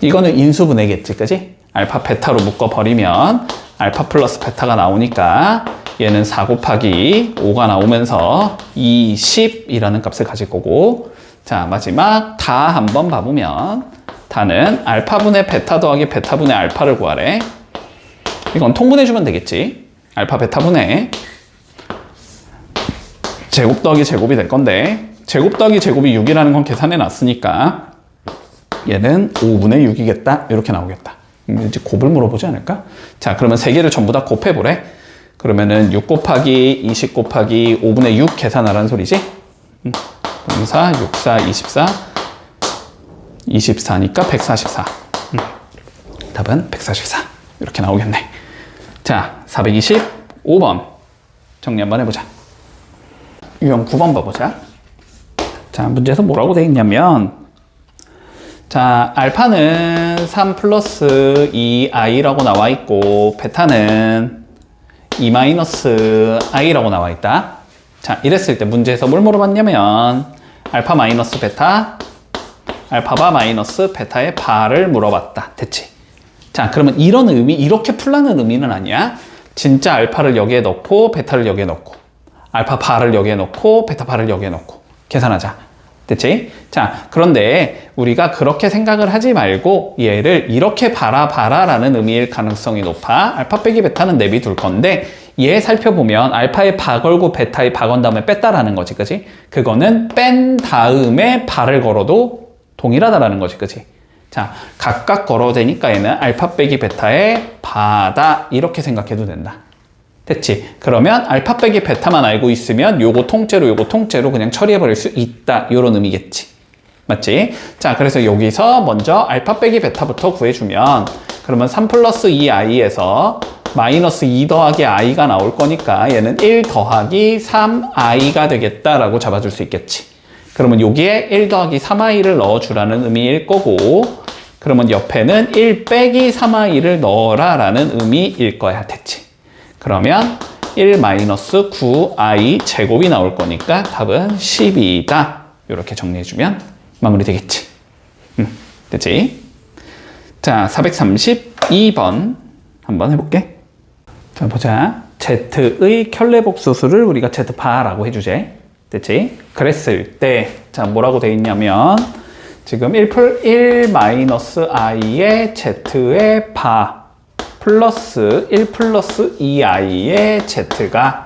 이거는 인수분해겠지, 그지? 알파 베타로 묶어버리면 알파 플러스 베타가 나오니까 얘는 4 곱하기 5가 나오면서 20이라는 값을 가질 거고, 자, 마지막 다 한번 봐보면 다는 알파분의 베타 더하기 베타분의 알파를 구하래. 이건 통분해주면 되겠지. 알파 베타분의 제곱 더하기 제곱이 될 건데, 제곱 더하기 제곱이 6이라는 건 계산해 놨으니까 얘는 5분의 6이겠다. 이렇게 나오겠다. 이제 곱을 물어보지 않을까? 자, 그러면 세 개를 전부 다 곱해보래. 그러면은 6 곱하기 20 곱하기 5분의 6 계산하라는 소리지? 4, 6, 4, 24. 24니까 144. 답은 144. 이렇게 나오겠네. 자, 425번. 정리 한번 해보자. 유형 9번 봐보자. 자, 문제에서 뭐라고 되어 있냐면, 자, 알파는 3 플러스 2i라고 나와 있고, 베타는 2 마이너스 i라고 나와 있다. 자, 이랬을 때 문제에서 뭘 물어봤냐면, 알파 마이너스 베타, 알파바 마이너스 베타의 바를 물어봤다. 됐지? 자, 그러면 이런 의미, 이렇게 풀라는 의미는 아니야. 진짜 알파를 여기에 넣고, 베타를 여기에 넣고, 알파 바를 여기에 넣고, 베타 바를 여기에 넣고, 계산하자. 됐지? 자, 그런데 우리가 그렇게 생각을 하지 말고 얘를 이렇게 바라라는 의미일 가능성이 높아. 알파 빼기 베타는 내비둘 건데 얘 살펴보면 알파에 바 걸고 베타에 바 건 다음에 뺐다라는 거지, 그치? 그거는 뺀 다음에 바를 걸어도 동일하다라는 거지, 그치? 자, 각각 걸어도 되니까 얘는 알파 빼기 베타의 바다 이렇게 생각해도 된다. 됐지? 그러면 알파 빼기 베타만 알고 있으면 요거 통째로 그냥 처리해버릴 수 있다. 요런 의미겠지. 맞지? 자, 그래서 여기서 먼저 알파 빼기 베타부터 구해주면 그러면 3 플러스 2i에서 마이너스 2 더하기 i가 나올 거니까 얘는 1 더하기 3i가 되겠다라고 잡아줄 수 있겠지. 그러면 여기에 1 더하기 3i를 넣어주라는 의미일 거고 그러면 옆에는 1 빼기 3i를 넣어라 라는 의미일 거야. 됐지? 그러면 1 마이너스 9i 제곱이 나올 거니까 답은 12다. 이렇게 정리해주면 마무리 되겠지. 됐지? 자, 432번 한번 해볼게. 자, 보자. Z의 켤레복소수를 우리가 Z바라고 해주제. 됐지? 그랬을 때, 자, 뭐라고 돼 있냐면, 지금 1 마이너스 i의 Z의 바, 플러스 1 플러스 2i의 Z가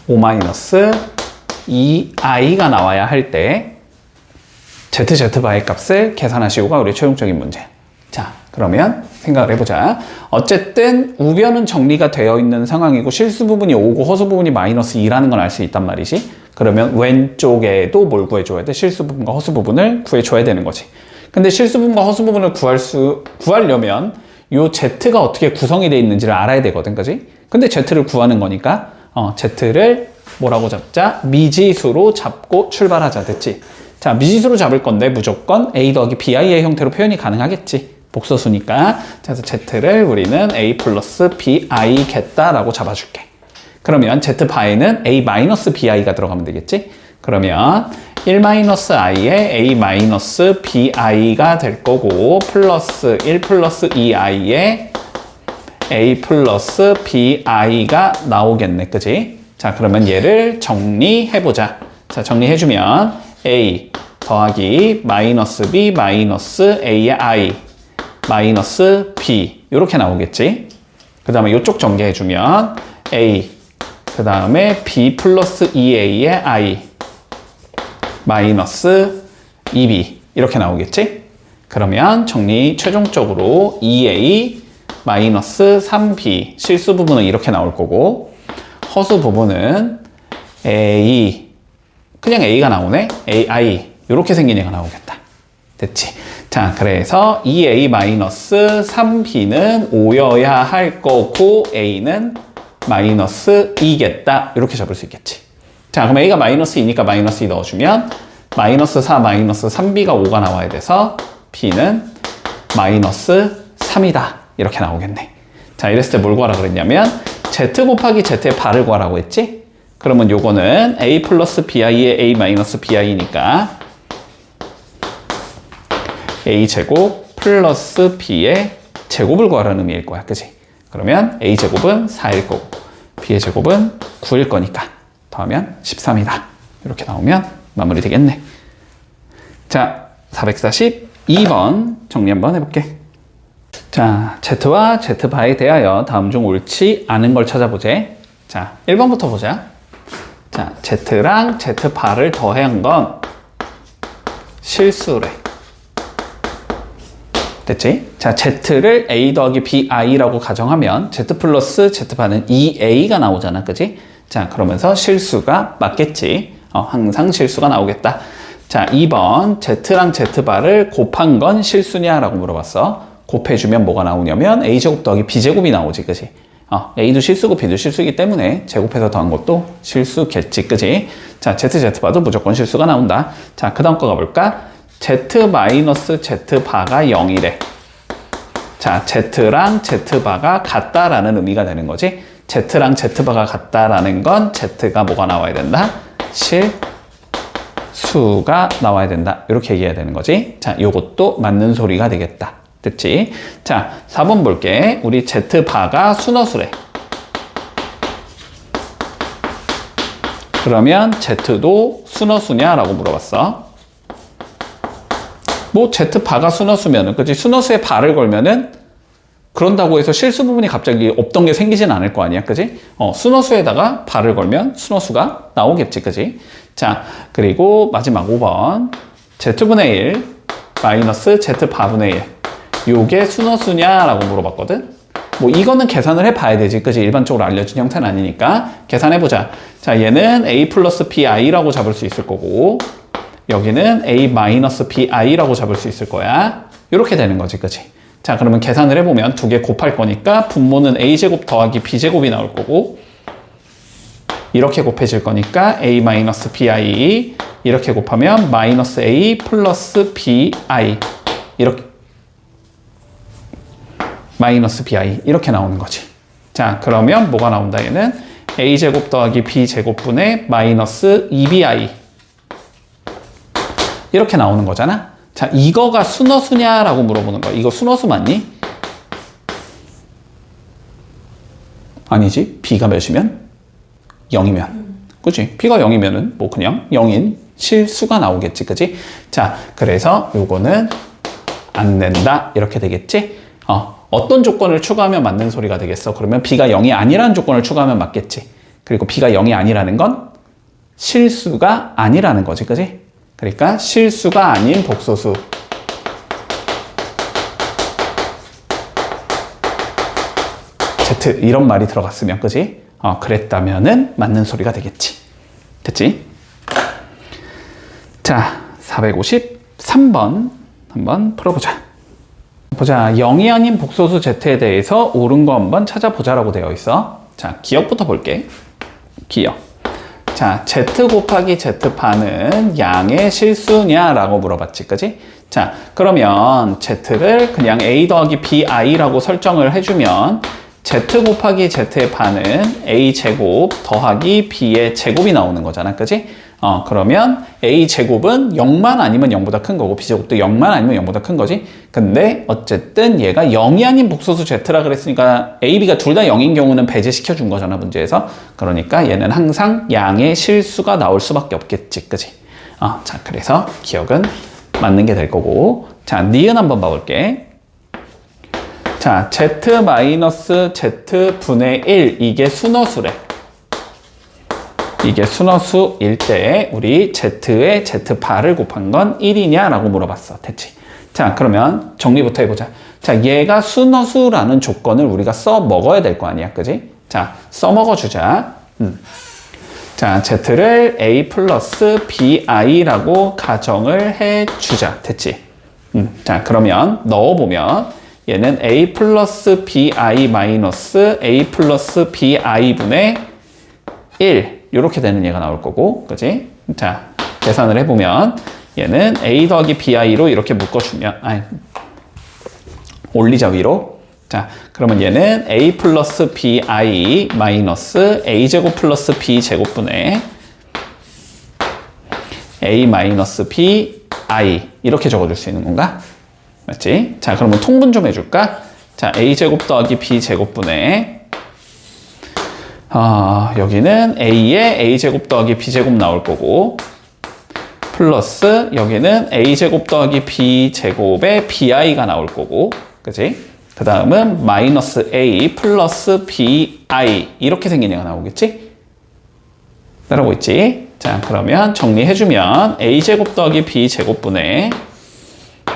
5 마이너스 2i가 나와야 할 때, Z바의 값을 계산하시고가 우리 최종적인 문제. 자, 그러면 생각을 해보자. 어쨌든 우변은 정리가 되어 있는 상황이고 실수 부분이 5고 허수 부분이 마이너스 2라는 건 알 수 있단 말이지. 그러면 왼쪽에도 뭘 구해줘야 돼? 실수 부분과 허수 부분을 구해줘야 되는 거지. 근데 실수 부분과 허수 부분을 구하려면 요 Z가 어떻게 구성이 되어 있는지를 알아야 되거든, 그지? 근데 Z를 구하는 거니까 Z를 뭐라고 잡자? 미지수로 잡고 출발하자. 됐지? 자, 미지수로 잡을 건데 무조건 a 더하기 bi의 형태로 표현이 가능하겠지. 복소수니까. 그래서 Z를 우리는 a 플러스 bi겠다라고 잡아줄게. 그러면 Z바에는 a 마이너스 bi가 들어가면 되겠지? 그러면 1 마이너스 i에 a 마이너스 bi가 될 거고 플러스 1 플러스 2i에 a 플러스 bi가 나오겠네. 그지? 자, 그러면 얘를 정리해보자. 자, 정리해주면 a 더하기 마이너스 b 마이너스 a의 i 마이너스 b 이렇게 나오겠지. 그 다음에 이쪽 전개해주면 a 그 다음에 b 플러스 2a의 i 마이너스 2b 이렇게 나오겠지. 그러면 정리 최종적으로 2a 마이너스 3b 실수 부분은 이렇게 나올 거고 허수 부분은 a 그냥 a가 나오네. ai 이렇게 생긴 애가 나오겠다. 됐지? 자, 그래서 2a-3b는 5여야 할 거고 a는 마이너스 2겠다. 이렇게 잡을 수 있겠지. 자, 그럼 a가 마이너스 2니까 마이너스 2 넣어주면 마이너스 4, 마이너스 3b가 5가 나와야 돼서 b는 마이너스 3이다. 이렇게 나오겠네. 자, 이랬을 때 뭘 구하라 그랬냐면 z 곱하기 z의 바를 구하라고 했지? 그러면 요거는 a 플러스 bi의 a 마이너스 bi니까 a 제곱 플러스 b의 제곱을 구하라는 의미일 거야. 그치? 그러면 a 제곱은 4일 거고 b의 제곱은 9일 거니까 더하면 13이다. 이렇게 나오면 마무리 되겠네. 자, 442번 정리 한번 해볼게. 자, z와 z바에 대하여 다음 중 옳지 않은 걸 찾아보제. 자, 1번부터 보자. 자, Z랑 Z바를 더한 건 실수래. 됐지? 자, Z를 A 더하기 BI라고 가정하면 Z 플러스 Z바는 2A가 나오잖아. 그지? 자, 그러면서 실수가 맞겠지. 항상 실수가 나오겠다. 자, 2번 Z랑 Z바를 곱한 건 실수냐? 라고 물어봤어. 곱해주면 뭐가 나오냐면 A제곱 더하기 B제곱이 나오지. 그지? A도 실수고 B도 실수이기 때문에 제곱해서 더한 것도 실수겠지, 그지? 자, ZZ바도 무조건 실수가 나온다. 자, 그 다음 거 가볼까? Z-Z바가 0이래. 자, Z랑 Z바가 같다라는 의미가 되는 거지. Z랑 Z바가 같다라는 건 Z가 뭐가 나와야 된다? 실수가 나와야 된다. 이렇게 얘기해야 되는 거지. 자, 요것도 맞는 소리가 되겠다. 됐지? 자, 4번 볼게. 우리 Z바가 순허수래. 그러면 Z도 순허수냐라고 물어봤어. 뭐 Z바가 순허수면은, 그치? 순허수에 바를 걸면은 그런다고 해서 실수 부분이 갑자기 없던 게 생기진 않을 거 아니야, 그지? 순허수에다가 바를 걸면 순허수가 나오겠지, 그지? 자, 그리고 마지막 5번. Z분의 1 마이너스 Z바분의 1. 요게 순허수냐라고 물어봤거든? 뭐 이거는 계산을 해봐야 되지, 그지? 일반적으로 알려진 형태는 아니니까 계산해보자. 자, 얘는 A 플러스 BI라고 잡을 수 있을 거고, 여기는 A 마이너스 BI라고 잡을 수 있을 거야. 이렇게 되는 거지, 그지? 자, 그러면 계산을 해보면 두 개 곱할 거니까 분모는 A제곱 더하기 B제곱이 나올 거고, 이렇게 곱해질 거니까 A 마이너스 BI, 이렇게 곱하면 마이너스 A 플러스 BI, 이렇게 마이너스 BI 이렇게 나오는 거지. 자, 그러면 뭐가 나온다? 얘는 A제곱 더하기 B제곱분의 마이너스 2BI 이렇게 나오는 거잖아. 자, 이거가 순허수냐라고 물어보는 거야. 이거 순허수 맞니? 아니지. B가 몇이면? 0이면. 그치? B가 0이면은 뭐 그냥 0인 실수가 나오겠지. 그치? 자, 그래서 요거는 안 된다. 이렇게 되겠지? 어떤 조건을 추가하면 맞는 소리가 되겠어? 그러면 B가 0이 아니라는 조건을 추가하면 맞겠지. 그리고 B가 0이 아니라는 건 실수가 아니라는 거지. 그치? 그러니까 실수가 아닌 복소수. Z 이런 말이 들어갔으면, 그지? 그랬다면은 맞는 소리가 되겠지. 됐지? 자, 453번 한번 풀어보자. 보자, 0이 아닌 복소수 Z에 대해서 옳은 거 한번 찾아보자라고 되어 있어. 자, 기억부터 볼게. 기억. 자, Z 곱하기 Z파는 양의 실수냐라고 물어봤지, 그지? 자, 그러면 Z를 그냥 A 더하기 BI라고 설정을 해주면 Z 곱하기 Z의 반은 A 제곱 더하기 B의 제곱이 나오는 거잖아, 그지? 그러면 A 제곱은 0만 아니면 0보다 큰 거고 B 제곱도 0만 아니면 0보다 큰 거지. 근데 어쨌든 얘가 0이 아닌 복소수 Z라 그랬으니까 A, B가 둘 다 0인 경우는 배제시켜 준 거잖아, 문제에서. 그러니까 얘는 항상 양의 실수가 나올 수밖에 없겠지, 그지? 자, 그래서 기억은 맞는 게 될 거고. 자, 니은 한번 봐볼게. 자, Z-Z분의 1 이게 순허수래. 이게 순허수일 때 우리 Z의 Z파를 곱한 건 1이냐라고 물어봤어. 됐지? 자, 그러면 정리부터 해보자. 자, 얘가 순허수라는 조건을 우리가 써먹어야 될 거 아니야, 그지? 자, 써먹어주자. 자, Z를 A 플러스 BI라고 가정을 해주자. 됐지? 자, 그러면 넣어보면 얘는 A 플러스 BI 마이너스 A 플러스 BI분의 1 이렇게 되는 얘가 나올 거고, 그지? 자, 계산을 해보면 얘는 A 더하기 BI로 이렇게 묶어주면, 올리자 위로. 자, 그러면 얘는 A 플러스 BI 마이너스 A제곱 플러스 B제곱분의 A 마이너스 BI 이렇게 적어줄 수 있는 건가? 맞지? 자, 그러면 통분 좀 해줄까? 자, A제곱 더하기 B제곱분의 여기는 A에 A제곱 더하기 B제곱 나올 거고 플러스 여기는 A제곱 더하기 B제곱에 BI가 나올 거고, 그치? 그 다음은 마이너스 A 플러스 BI 이렇게 생긴 얘가 나오겠지? 따라오고 있지? 자, 그러면 정리해주면 A제곱 더하기 B제곱분의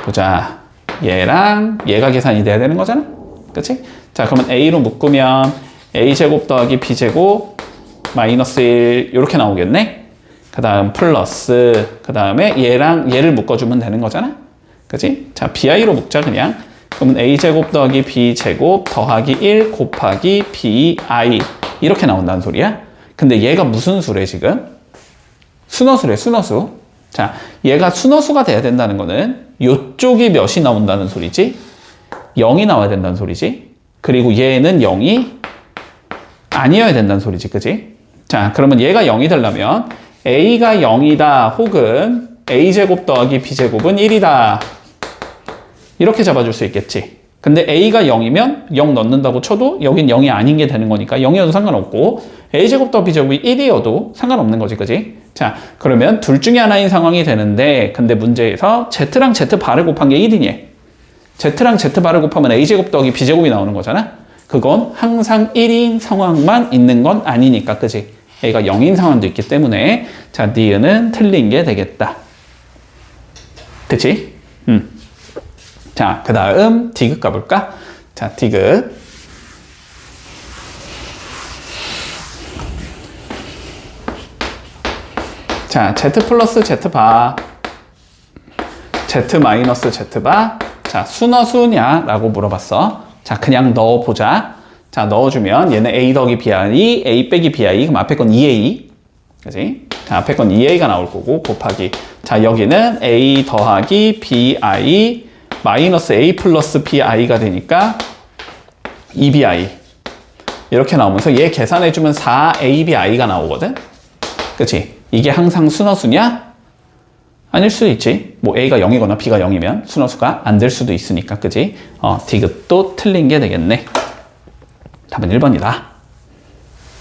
보자, 얘랑 얘가 계산이 돼야 되는 거잖아? 그치? 자, 그러면 A로 묶으면 A제곱 더하기 B제곱 마이너스 1 이렇게 나오겠네? 그 다음 플러스 그 다음에 얘랑 얘를 묶어주면 되는 거잖아? 그치? 자, BI로 묶자 그냥. 그러면 a제곱 더하기 b제곱 더하기 1 곱하기 bi 이렇게 나온다는 소리야. 근데 얘가 무슨 수래 지금? 순허수래, 순허수. 자, 얘가 순허수가 돼야 된다는 거는 요쪽이 몇이 나온다는 소리지? 0이 나와야 된다는 소리지? 그리고 얘는 0이 아니어야 된다는 소리지, 그지? 자, 그러면 얘가 0이 되려면 a가 0이다 혹은 a제곱 더하기 b제곱은 1이다. 이렇게 잡아줄 수 있겠지. 근데 a가 0이면 0 넣는다고 쳐도 여긴 0이 아닌 게 되는 거니까 0이어도 상관없고 a제곱 더하기 b제곱이 1이어도 상관없는 거지, 그지? 자, 그러면 둘 중에 하나인 상황이 되는데 근데 문제에서 z랑 z바를 곱한 게 1이니 z랑 z바를 곱하면 a제곱 더하기 b제곱이 나오는 거잖아. 그건 항상 1인 상황만 있는 건 아니니까, 그지? a가 0인 상황도 있기 때문에 자, 니은은 틀린 게 되겠다. 그치? 자, 그 다음 디귿 가볼까? 자, 디귿. 자, z 플러스 z바, z 마이너스 z바. 자, 순허수냐? 라고 물어봤어. 자, 그냥 넣어보자. 자, 넣어주면 얘는 a 더하기 bi, a 빼기 bi. 그럼 앞에 건 2a. 그지? 자, 앞에 건 2a가 나올 거고, 곱하기. 자, 여기는 a 더하기 bi, 마이너스 a 플러스 bi가 되니까 2bi. 이렇게 나오면서 얘 계산해주면 4abi가 나오거든? 그치? 이게 항상 순허수냐? 아닐 수도 있지. 뭐 a가 0이거나 b가 0이면 순허수가 안 될 수도 있으니까, 그지? 디귿도 틀린 게 되겠네. 답은 1번이다.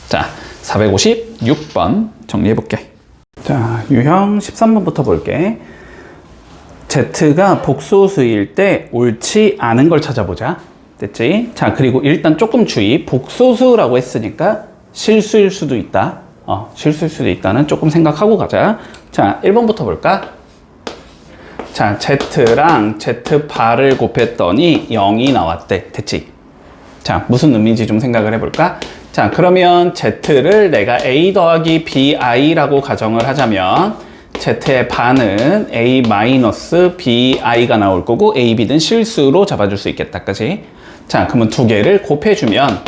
자, 456번 정리해볼게. 자, 유형 13번부터 볼게. Z가 복소수일 때 옳지 않은 걸 찾아보자. 됐지? 자, 그리고 일단 조금 주의. 복소수라고 했으니까 실수일 수도 있다. 실수일 수도 있다는 조금 생각하고 가자. 자, 1번부터 볼까? 자, Z랑 Z바를 곱했더니 0이 나왔대. 됐지? 자, 무슨 의미인지 좀 생각을 해볼까? 자, 그러면 Z를 내가 A 더하기 BI라고 가정을 하자면 Z의 바는 A 마이너스 BI가 나올 거고 A, B는 실수로 잡아줄 수 있겠다. 그치? 자, 그러면 두 개를 곱해주면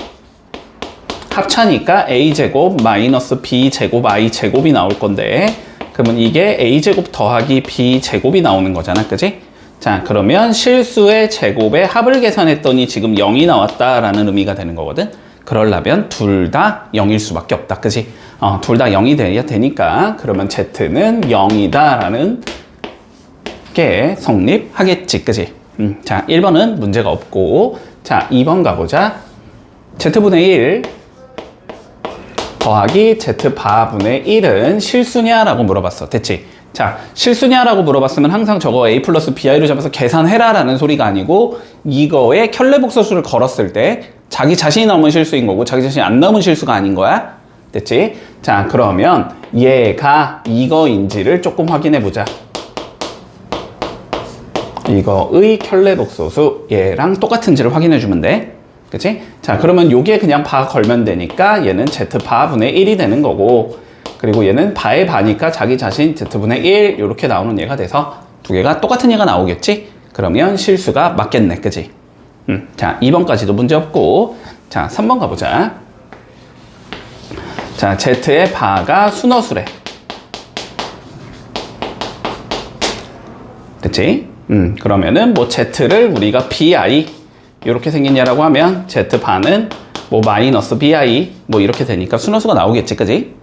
합차니까 A제곱 마이너스 B제곱 I제곱이 나올 건데 그러면 이게 A제곱 더하기 B제곱이 나오는 거잖아. 그치? 자, 그러면 실수의 제곱의 합을 계산했더니 지금 0이 나왔다라는 의미가 되는 거거든. 그러려면 둘 다 0일 수밖에 없다. 그치? 둘 다 0이 돼야 되니까 그러면 Z는 0이다라는 게 성립하겠지. 그치? 자, 1번은 문제가 없고 자, 2번 가보자. Z분의 1 더하기 Z바분의 1은 실수냐라고 물어봤어. 됐지? 자, 실수냐라고 물어봤으면 항상 저거 A 플러스 BI로 잡아서 계산해라 라는 소리가 아니고 이거에 켤레복소수를 걸었을 때 자기 자신이 넘은 실수인 거고 자기 자신이 안 넘은 실수가 아닌 거야. 됐지? 자, 그러면 얘가 이거인지를 조금 확인해 보자. 이거의 켤레복소수 얘랑 똑같은지를 확인해 주면 돼. 그치? 자, 그러면 요게 그냥 바 걸면 되니까 얘는 Z바분의 1이 되는 거고 그리고 얘는 바의 바니까 자기 자신 Z분의 1 이렇게 나오는 얘가 돼서 두 개가 똑같은 얘가 나오겠지? 그러면 실수가 맞겠네. 그치? 자, 2번까지도 문제 없고 자, 3번 가보자. 자, Z의 바가 순허수래. 됐지? 그러면은 뭐 Z를 우리가 BI 이렇게 생겼냐라고 하면 Z바는 뭐 마이너스 BI 뭐 이렇게 되니까 순허수가 나오겠지. 그지?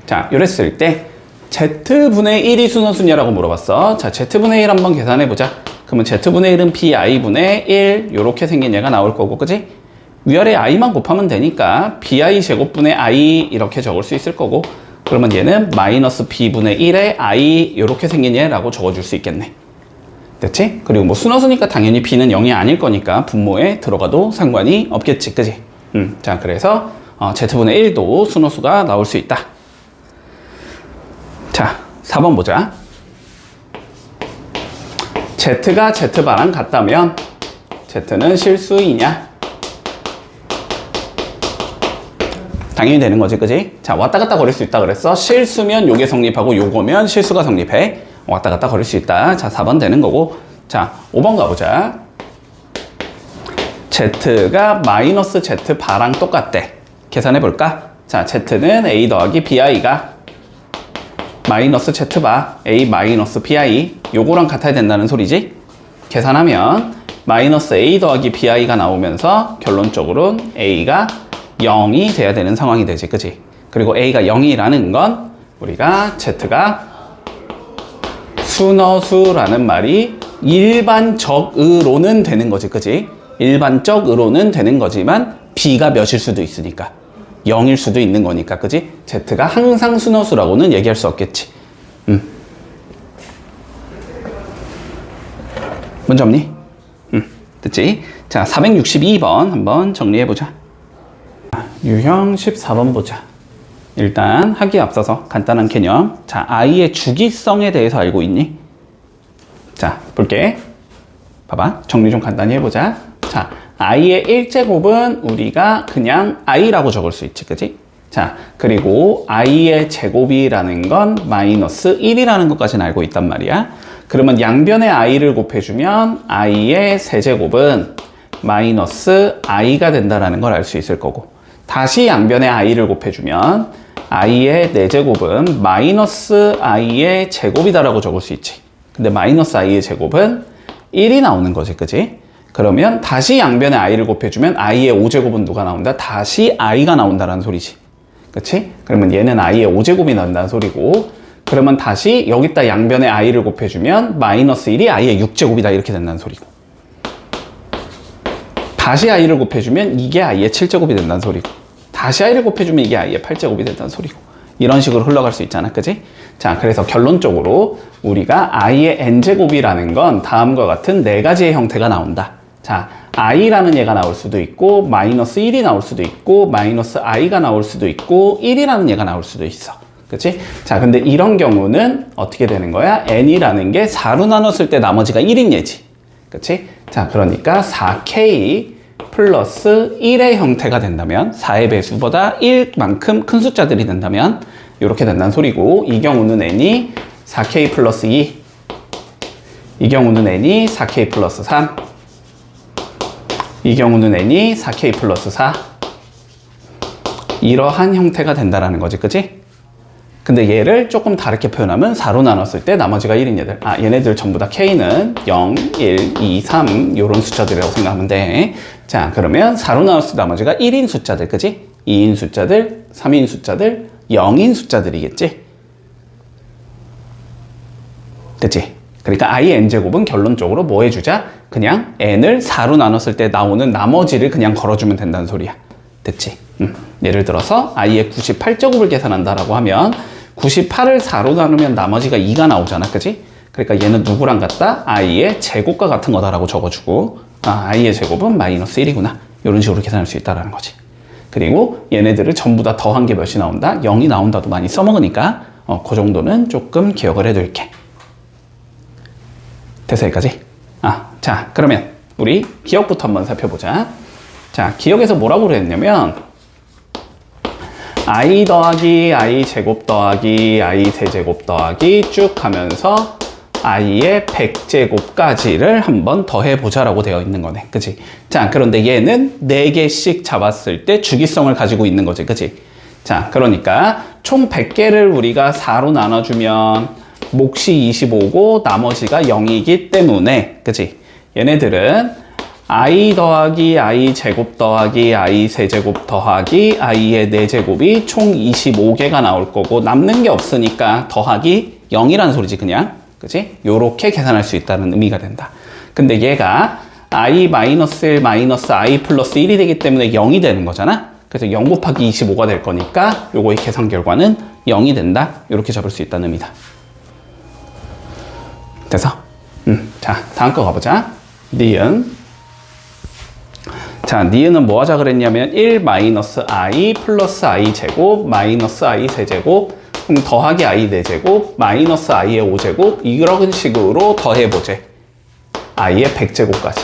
자, 이랬을 때 Z분의 1이 순허수냐라고 물어봤어. 자, Z분의 1 한번 계산해보자. 그러면 Z분의 1은 BI분의 1 이렇게 생긴 얘가 나올 거고, 그지? 위아래 I만 곱하면 되니까 BI 제곱분의 I 이렇게 적을 수 있을 거고 그러면 얘는 마이너스 B분의 1에 I 이렇게 생긴 얘라고 적어줄 수 있겠네. 됐지? 그리고 뭐 순허수니까 당연히 B는 0이 아닐 거니까 분모에 들어가도 상관이 없겠지. 그지? 자, 그래서 Z분의 1도 순허수가 나올 수 있다. 자, 4번 보자. Z가 Z바랑 같다면 Z는 실수이냐? 당연히 되는 거지, 그지? 자, 왔다 갔다 거릴 수 있다 그랬어. 실수면 요게 성립하고 요거면 실수가 성립해. 왔다 갔다 거릴 수 있다. 자, 4번 되는 거고. 자, 5번 가보자. Z가 마이너스 Z 바랑 똑같대. 계산해볼까? 자, Z는 A 더하기 BI가 마이너스 Z바 A 마이너스 BI 요거랑 같아야 된다는 소리지. 계산하면 마이너스 A 더하기 BI가 나오면서 결론적으로는 A가 0이 돼야 되는 상황이 되지, 그치? 그리고 A가 0이라는 건 우리가 Z가 순허수라는 말이 일반적으로는 되는 거지, 그치? 일반적으로는 되는 거지만 B가 몇일 수도 있으니까 0일 수도 있는 거니까, 그치? Z가 항상 순허수라고는 얘기할 수 없겠지. 문제 없니? 됐지? 자, 462번 한번 정리해보자. 유형 14번 보자. 일단 하기에 앞서서 간단한 개념. 자, i의 주기성에 대해서 알고 있니? 자, 볼게. 봐봐. 정리 좀 간단히 해보자. 자, i의 1제곱은 우리가 그냥 i라고 적을 수 있지, 그치? 자, 그리고 i의 제곱이라는 건 마이너스 1이라는 것까지는 알고 있단 말이야. 그러면 양변에 i를 곱해주면 i의 세제곱은 마이너스 i가 된다는 걸 알 수 있을 거고, 다시 양변에 i를 곱해주면 i의 4제곱은 마이너스 i의 제곱이다라고 적을 수 있지. 근데 마이너스 i의 제곱은 1이 나오는 거지, 그치? 그러면 다시 양변에 i를 곱해주면 i의 5제곱은 누가 나온다? 다시 i가 나온다는 소리지. 그치? 그러면 얘는 i의 5제곱이 나온다는 소리고, 그러면 다시 여기다 양변에 i를 곱해주면 마이너스 1이 i의 6제곱이다 이렇게 된다는 소리고, 다시 i를 곱해주면 이게 i의 7제곱이 된다는 소리고, 다시 i를 곱해주면 이게 i의 8제곱이 된다는 소리고, 이런 식으로 흘러갈 수 있잖아, 그치? 자, 그래서 결론적으로 우리가 i의 n제곱이라는 건 다음과 같은 4가지의 형태가 나온다. 자, i라는 얘가 나올 수도 있고, 마이너스 1이 나올 수도 있고, 마이너스 i가 나올 수도 있고, 1이라는 얘가 나올 수도 있어. 그치? 자, 근데 이런 경우는 어떻게 되는 거야? n이라는 게 4로 나눴을 때 나머지가 1인 예지. 그치? 자, 그러니까 4k 플러스 1의 형태가 된다면, 4의 배수보다 1만큼 큰 숫자들이 된다면 이렇게 된다는 소리고, 이 경우는 n이 4k 플러스 2, 이 경우는 n이 4k 플러스 3, 이 경우는 n이 4k 플러스 4, 이러한 형태가 된다라는 거지, 그치? 근데 얘를 조금 다르게 표현하면 4로 나눴을 때 나머지가 1인 얘들. 아, 얘네들 전부 다 K는 0, 1, 2, 3 요런 숫자들이라고 생각하면 돼. 자, 그러면 4로 나눴을 때 나머지가 1인 숫자들, 그치? 2인 숫자들, 3인 숫자들, 0인 숫자들이겠지? 됐지? 그러니까 i n제곱은 결론적으로 뭐 해주자? 그냥 n을 4로 나눴을 때 나오는 나머지를 그냥 걸어주면 된다는 소리야. 됐지? 예를 들어서 i의 98제곱을 계산한다라고 하면 98을 4로 나누면 나머지가 2가 나오잖아, 그치? 그러니까 얘는 누구랑 같다? i의 제곱과 같은 거다라고 적어주고, 아, i의 제곱은 마이너스 1이구나 이런 식으로 계산할 수 있다라는 거지. 그리고 얘네들을 전부 다 더한 게 몇이 나온다? 0이 나온다도 많이 써먹으니까 그 정도는 조금 기억을 해둘게. 됐어, 여기까지? 자, 그러면 우리 기억부터 한번 살펴보자. 자, 기억에서 뭐라고 그랬냐면 i 더하기 i 제곱 더하기 i 세제곱 더하기 쭉 하면서 i의 100제곱까지를 한번 더해보자 라고 되어 있는 거네, 그치? 자, 그런데 얘는 4개씩 잡았을 때 주기성을 가지고 있는 거지, 그치? 자, 그러니까 총 100개를 우리가 4로 나눠주면 몫이 25고 나머지가 0이기 때문에, 그치? 얘네들은 i 더하기 i 제곱 더하기 i 세제곱 더하기 i의 4제곱이 총 25개가 나올 거고, 남는 게 없으니까 더하기 0이라는 소리지, 그냥. 그치? 요렇게 계산할 수 있다는 의미가 된다. 근데 얘가 i 마이너스 1 마이너스 i 플러스 1이 되기 때문에 0이 되는 거잖아? 그래서 0 곱하기 25가 될 거니까 요거의 계산 결과는 0이 된다. 요렇게 잡을 수 있다는 의미다. 돼서? 자, 다음 거 가보자. 니은. 자, 니은은 뭐 하자 그랬냐면 1 마이너스 i 플러스 i 제곱 마이너스 i 세제곱 그럼 더하기 i 4제곱 마이너스 i의 5제곱 이런 식으로 더해보재. i의 100제곱까지.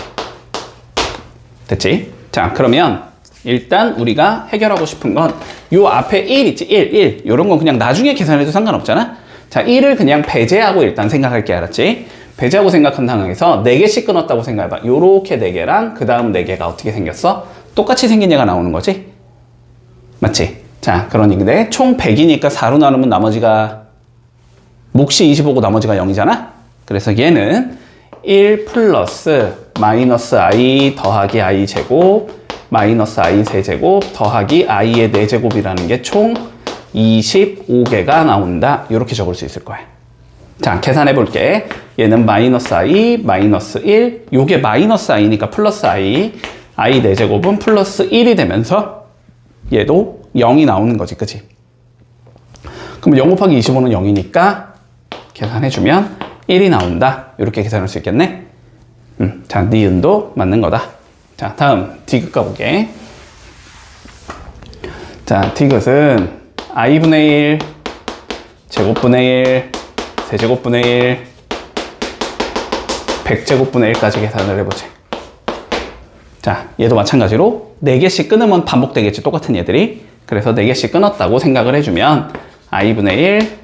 됐지? 자, 그러면 일단 우리가 해결하고 싶은 건 요 앞에 1 있지? 1 요런 건 그냥 나중에 계산해도 상관없잖아? 자, 1을 그냥 배제하고 일단 생각할게, 알았지? 배제하고 생각한 상황에서 4개씩 끊었다고 생각해봐. 요렇게 4개랑 그 다음 4개가 어떻게 생겼어? 똑같이 생긴 얘가 나오는 거지? 맞지? 자, 그러니 총 100이니까 4로 나누면 나머지가 몫이 25고 나머지가 0이잖아? 그래서 얘는 1 플러스 마이너스 i 더하기 i 제곱 마이너스 i 세제곱 더하기 i의 4제곱이라는 게 총 25개가 나온다. 이렇게 적을 수 있을 거야. 자, 계산해 볼게. 얘는 마이너스 i, 마이너스 1, 요게 마이너스 i니까 플러스 i, i 4제곱은 플러스 1이 되면서 얘도 0이 나오는 거지, 그치? 그럼 0 곱하기 25는 0이니까 계산해주면 1이 나온다. 이렇게 계산할 수 있겠네? 자, 니은도 맞는 거다. 자, 다음 디귿 가보게. 자, 디귿은 i분의 1, 제곱분의 1, 세제곱분의 1, 100제곱분의 1까지 계산을 해보자. 자, 얘도 마찬가지로 4개씩 끊으면 반복되겠지, 똑같은 얘들이. 그래서 4개씩 끊었다고 생각을 해주면 i분의 1,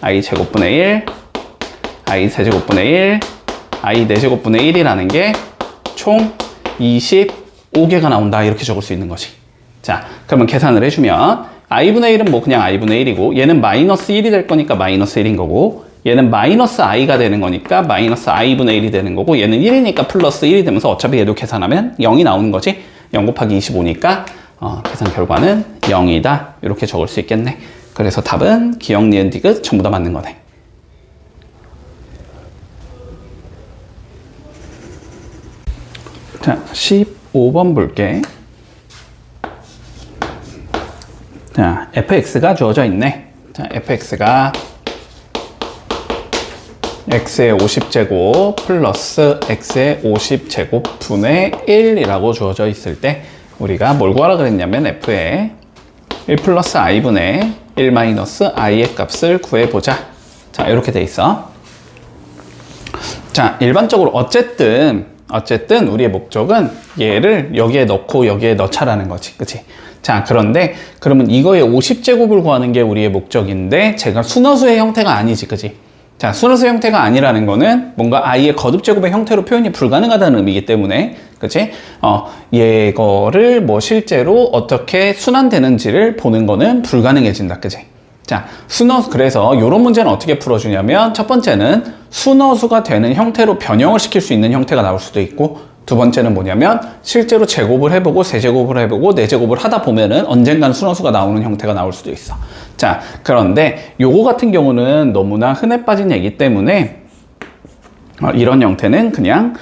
i 제곱분의 1, i 세제곱분의 1, i 4제곱분의 1이라는 게 총 25개가 나온다. 이렇게 적을 수 있는 거지. 자, 그러면 계산을 해주면 i분의 1은 뭐 그냥 i분의 1이고 얘는 마이너스 1이 될 거니까 마이너스 1인 거고 얘는 마이너스 i가 되는 거니까 마이너스 i분의 1이 되는 거고 얘는 1이니까 플러스 1이 되면서 어차피 얘도 계산하면 0이 나오는 거지. 0 곱하기 25니까 계산 결과는 0이다. 이렇게 적을 수 있겠네. 그래서 답은 기역, 니은, 디귿 전부 다 맞는 거네. 자, 15번 볼게. 자, fx가 주어져 있네. 자, fx가 x의 50제곱 플러스 x의 50제곱 분의 1이라고 주어져 있을 때 우리가 뭘 구하라 그랬냐면 f의 1 플러스 i분의 1 마이너스 i의 값을 구해보자. 자, 이렇게 돼 있어. 자, 일반적으로 어쨌든 우리의 목적은 얘를 여기에 넣고 여기에 넣자라는 거지. 그치? 자, 그런데 그러면 이거의 50제곱을 구하는 게 우리의 목적인데 제가 순허수의 형태가 아니지. 그치? 자, 순허수 형태가 아니라는 거는 뭔가 i의 거듭제곱의 형태로 표현이 불가능하다는 의미이기 때문에, 그치? 얘거를 뭐 실제로 어떻게 순환되는지를 보는 거는 불가능해진다. 그치? 자, 순허수, 그래서 이런 문제는 어떻게 풀어주냐면, 첫 번째는 순허수가 되는 형태로 변형을 시킬 수 있는 형태가 나올 수도 있고, 두 번째는 뭐냐면, 실제로 제곱을 해보고, 세제곱을 해보고, 네제곱을 하다 보면은 언젠간 순허수가 나오는 형태가 나올 수도 있어. 자, 그런데 요거 같은 경우는 너무나 흔해 빠진 얘기 때문에, 이런 형태는 그냥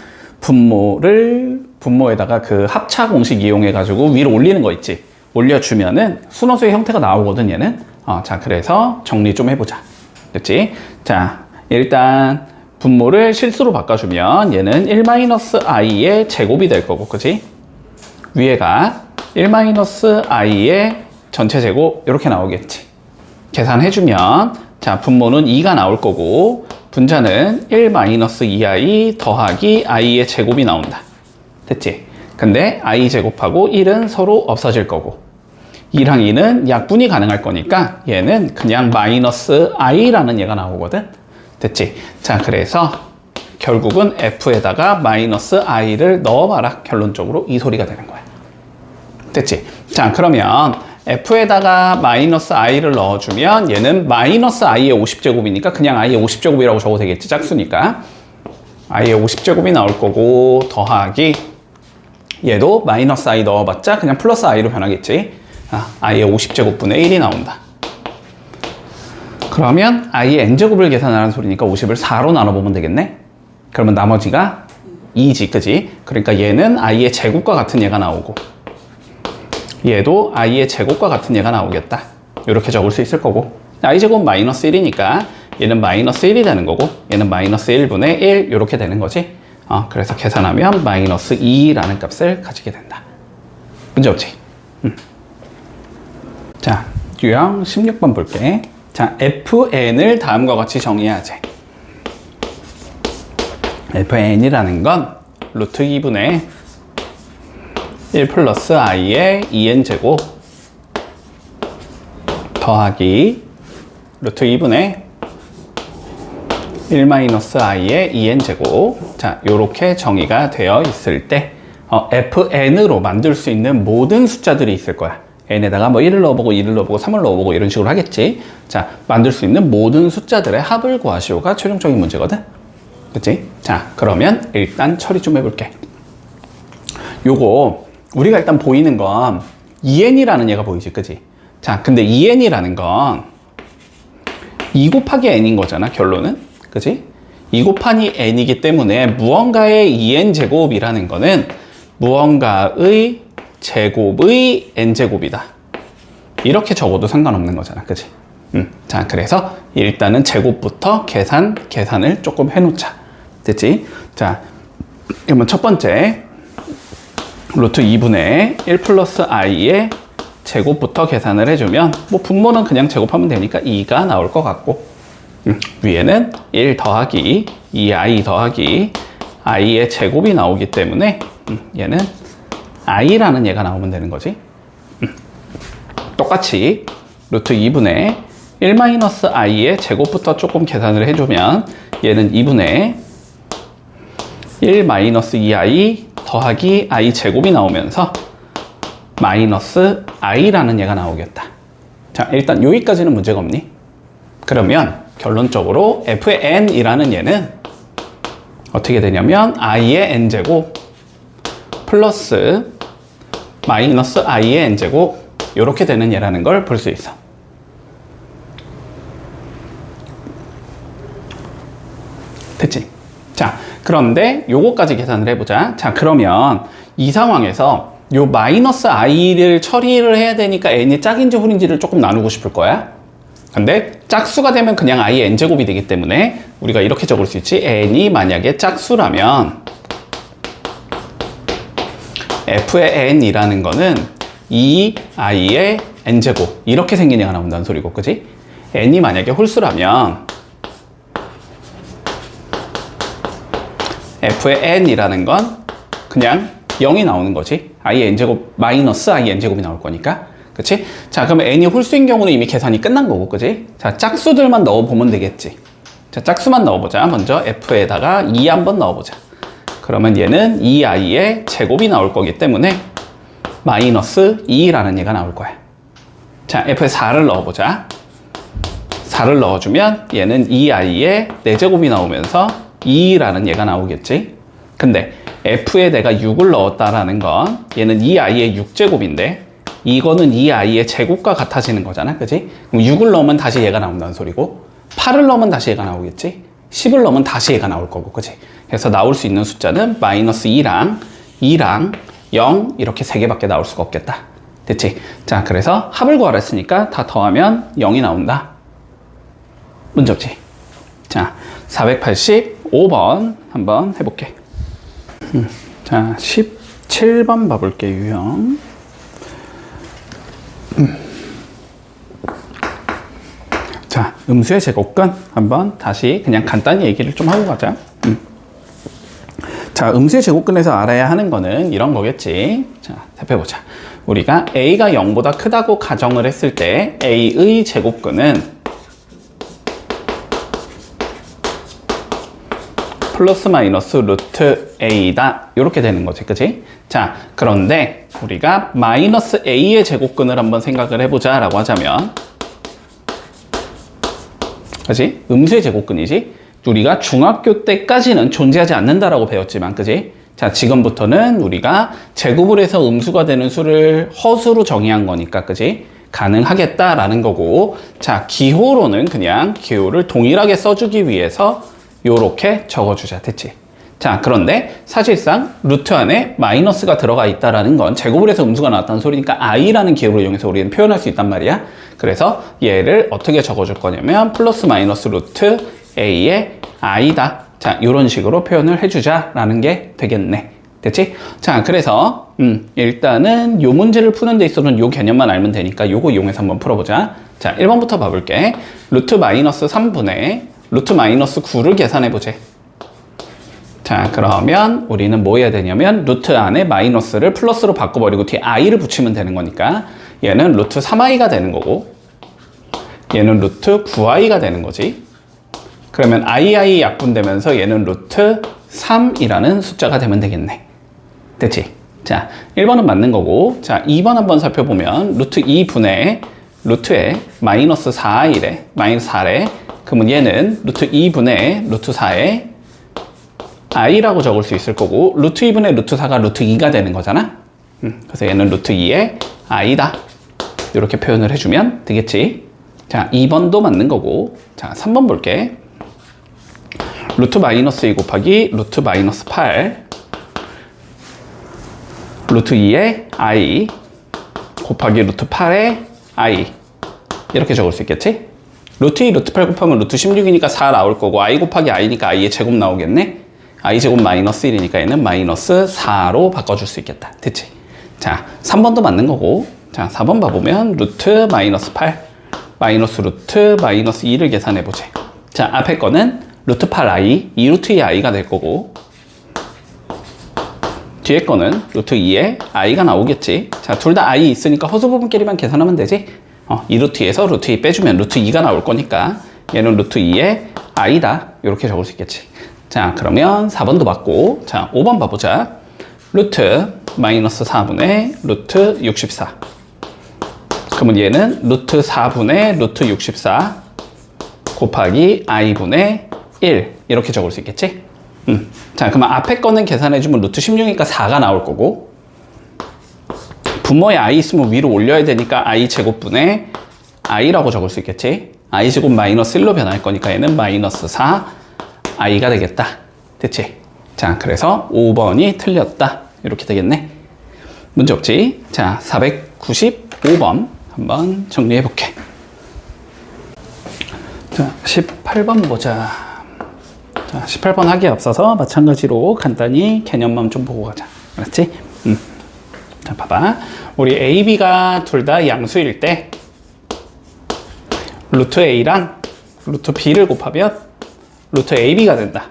분모에다가 그 합차 공식 이용해가지고 위로 올리는 거 있지. 올려주면은 순허수의 형태가 나오거든, 얘는. 자, 그래서 정리 좀 해보자. 됐지? 자, 일단 분모를 실수로 바꿔주면 얘는 1-i의 제곱이 될 거고, 그치? 위에가 1-i의 전체 제곱, 이렇게 나오겠지. 계산해주면, 자, 분모는 2가 나올 거고, 분자는 1-2i 더하기 i의 제곱이 나온다. 됐지? 근데 i 제곱하고 1은 서로 없어질 거고, 2랑 2는 약분이 가능할 거니까 얘는 그냥 마이너스 i라는 얘가 나오거든. 됐지? 자, 그래서 결국은 f에다가 마이너스 i를 넣어봐라. 결론적으로 이 소리가 되는 거야. 됐지? 자, 그러면 f에다가 마이너스 i를 넣어주면 얘는 마이너스 i의 50제곱이니까 그냥 i의 50제곱이라고 적어도 되겠지. 짝수니까. i의 50제곱이 나올 거고 더하기 얘도 마이너스 i 넣어봤자 그냥 플러스 i로 변하겠지. i의 50제곱분의 1이 나온다. 그러면 i의 n제곱을 계산하는 소리니까 50을 4로 나눠보면 되겠네? 그러면 나머지가 2지, 그지? 그러니까 얘는 i의 제곱과 같은 얘가 나오고 얘도 i의 제곱과 같은 얘가 나오겠다. 이렇게 적을 수 있을 거고 i제곱 마이너스 1이니까 얘는 마이너스 1이 되는 거고 얘는 마이너스 1분의 1 이렇게 되는 거지. 그래서 계산하면 마이너스 2라는 값을 가지게 된다. 문제 없지? 자, 유형 16번 볼게. 자, fn을 다음과 같이 정의하지. fn이라는 건 루트 2분의 1 플러스 i의 2n제곱 더하기 루트 2분의 1-i의 2n제곱. 자, 요렇게 정의가 되어 있을 때 fn으로 만들 수 있는 모든 숫자들이 있을 거야. n에다가 뭐 1을 넣어보고 2를 넣어보고 3을 넣어보고 이런 식으로 하겠지. 자, 만들 수 있는 모든 숫자들의 합을 구하시오가 최종적인 문제거든. 그치? 자, 그러면 일단 처리 좀 해볼게. 요거 우리가 일단 보이는 건 2n이라는 얘가 보이지, 그치? 자, 근데 2n이라는 건 2 곱하기 n인 거잖아, 결론은. 그치? 2 곱하기 n이기 때문에 무언가의 2n제곱이라는 거는 무언가의 제곱의 n제곱이다. 이렇게 적어도 상관없는 거잖아, 그치? 자, 그래서 일단은 제곱부터 계산을 조금 해놓자. 됐지? 자, 그러면 첫 번째 루트 2분의 1 플러스 i의 제곱부터 계산을 해주면 뭐 분모는 그냥 제곱하면 되니까 2가 나올 것 같고, 위에는 1 더하기 2i 더하기 i의 제곱이 나오기 때문에 얘는 i라는 얘가 나오면 되는 거지. 똑같이 루트 2분의 1-i의 제곱부터 조금 계산을 해주면 얘는 2분의 1-2i 더하기 i 제곱이 나오면서 마이너스 i라는 얘가 나오겠다. 자, 일단 여기까지는 문제가 없니? 그러면 결론적으로 f의 n이라는 얘는 어떻게 되냐면 i의 n제곱 플러스 마이너스 i의 n제곱 이렇게 되는 얘라는 걸 볼 수 있어. 됐지? 자, 그런데 요거까지 계산을 해보자. 자, 그러면 이 상황에서 요 마이너스 i를 처리를 해야 되니까 n이 짝인지 홀인지를 조금 나누고 싶을 거야. 근데 짝수가 되면 그냥 i의 n제곱이 되기 때문에 우리가 이렇게 적을 수 있지. n이 만약에 짝수라면 f의 n이라는 거는 2i의 n제곱 이렇게 생긴 얘가 나온다는 소리고, 그지? n이 만약에 홀수라면 f의 n이라는 건 그냥 0이 나오는 거지. i의 n제곱 마이너스 i의 n제곱이 나올 거니까. 그치? 자, 그러면 n이 홀수인 경우는 이미 계산이 끝난 거고, 그지? 자, 짝수들만 넣어보면 되겠지. 자, 짝수만 넣어보자. 먼저 f에다가 2 한번 넣어보자. 그러면 얘는 2i의 제곱이 나올 거기 때문에 마이너스 2라는 얘가 나올 거야. 자, f에 4를 넣어보자. 4를 넣어주면 얘는 2i의 4제곱이 나오면서 2라는 얘가 나오겠지. 근데 f에 내가 6을 넣었다라는 건 얘는 2i의 6제곱인데 이거는 2i의 제곱과 같아지는 거잖아, 그지? 그럼 6을 넣으면 다시 얘가 나온다는 소리고 8을 넣으면 다시 얘가 나오겠지? 10을 넣으면 다시 얘가 나올 거고, 그지? 그래서 나올 수 있는 숫자는 마이너스 2랑 2랑 0 이렇게 3개밖에 나올 수가 없겠다. 됐지? 자, 그래서 합을 구하라 했으니까 다 더하면 0이 나온다. 문제 없지? 자, 485번 한번 해볼게. 자, 17번 봐볼게, 유형. 자, 음수의 제곱근 한번 다시 그냥 간단히 얘기를 좀 하고 가자. 자, 음수의 제곱근에서 알아야 하는 거는 이런 거겠지. 자, 살펴보자. 우리가 a가 0보다 크다고 가정을 했을 때 a의 제곱근은 플러스 마이너스 루트 a다. 이렇게 되는 거지, 그치? 자, 그런데 우리가 마이너스 a의 제곱근을 한번 생각을 해보자 라고 하자면, 그치? 음수의 제곱근이지? 우리가 중학교 때까지는 존재하지 않는다라고 배웠지만, 그치? 자, 지금부터는 우리가 제곱을 해서 음수가 되는 수를 허수로 정의한 거니까, 그치? 가능하겠다라는 거고, 자, 기호로는 그냥 기호를 동일하게 써주기 위해서 요렇게 적어주자. 됐지? 자, 그런데 사실상 루트 안에 마이너스가 들어가 있다라는 건 제곱을 해서 음수가 나왔다는 소리니까 i라는 기호를 이용해서 우리는 표현할 수 있단 말이야. 그래서 얘를 어떻게 적어줄 거냐면 플러스 마이너스 루트 a의 i다. 자, 이런 식으로 표현을 해주자라는 게 되겠네. 됐지? 자, 그래서 일단은 요 문제를 푸는 데 있어서는 요 개념만 알면 되니까 요거 이용해서 한번 풀어보자. 자, 1번부터 봐볼게. 루트 마이너스 3분의 루트 마이너스 9를 계산해보자. 자, 그러면 우리는 뭐 해야 되냐면 루트 안에 마이너스를 플러스로 바꿔버리고 뒤에 i를 붙이면 되는 거니까 얘는 루트 3i가 되는 거고 얘는 루트 9i가 되는 거지. 그러면 II 약분되면서 얘는 루트 3이라는 숫자가 되면 되겠네. 됐지? 자, 1번은 맞는 거고, 자, 2번 한번 살펴보면 루트 2분의 루트에 마이너스 4이래, 마이너스 4래. 그러면 얘는 루트 2분의 루트 4에 i라고 적을 수 있을 거고, 루트 2분의 루트 4가 루트 2가 되는 거잖아. 그래서 얘는 루트 2의 i다. 이렇게 표현을 해주면 되겠지. 자, 2번도 맞는 거고, 자, 3번 볼게. 루트 마이너스 2 곱하기 루트 마이너스 8 루트 2의 i 곱하기 루트 8의 i 이렇게 적을 수 있겠지? 루트 2, 루트 8 곱하면 루트 16이니까 4 나올 거고 i 곱하기 i니까 i의 제곱 나오겠네? i 제곱 마이너스 1이니까 얘는 마이너스 4로 바꿔줄 수 있겠다. 됐지? 자, 3번도 맞는 거고, 자, 4번 봐보면 루트 마이너스 8 마이너스 루트 마이너스 2를 계산해보자. 자, 앞에 거는 루트 8i, 2루트 2의 i가 될 거고, 뒤에 거는 루트 2의 i가 나오겠지. 자, 둘 다 i 있으니까 허수 부분끼리만 계산하면 되지. 2루트 2에서 루트 2 빼주면 루트 2가 나올 거니까 얘는 루트 2의 i다. 이렇게 적을 수 있겠지. 자, 그러면 4번도 맞고, 자, 5번 봐보자. 루트 마이너스 4분의 루트 64. 그러면 얘는 루트 4분의 루트 64 곱하기 i분의 1 이렇게 적을 수 있겠지? 자, 그러면 앞에 거는 계산해주면 루트 16이니까 4가 나올 거고, 분모에 i 있으면 위로 올려야 되니까 i 제곱분의 i라고 적을 수 있겠지? i 제곱 마이너스 1로 변할 거니까 얘는 마이너스 4 i가 되겠다. 됐지? 자, 그래서 5번이 틀렸다. 이렇게 되겠네. 문제 없지? 자, 495번 한번 정리해 볼게. 자, 18번 보자. 자, 18번 하기에 앞서서 마찬가지로 간단히 개념만 좀 보고 가자. 알았지? 자, 봐봐. 우리 A, B가 둘 다 양수일 때 루트 A랑 루트 B를 곱하면 루트 AB가 된다.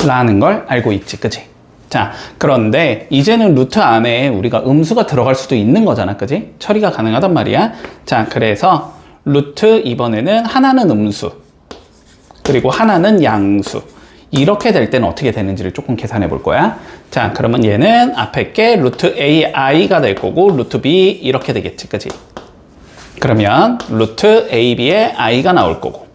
라는 걸 알고 있지, 그치? 자, 그런데 이제는 루트 안에 우리가 음수가 들어갈 수도 있는 거잖아, 그치? 처리가 가능하단 말이야. 자, 그래서 루트 이번에는 하나는 음수, 그리고 하나는 양수. 이렇게 될 때는 어떻게 되는지를 조금 계산해 볼 거야. 자, 그러면 얘는 앞에 게 루트 AI가 될 거고, 루트 B 이렇게 되겠지, 그치? 그러면 루트 AB에 I가 나올 거고.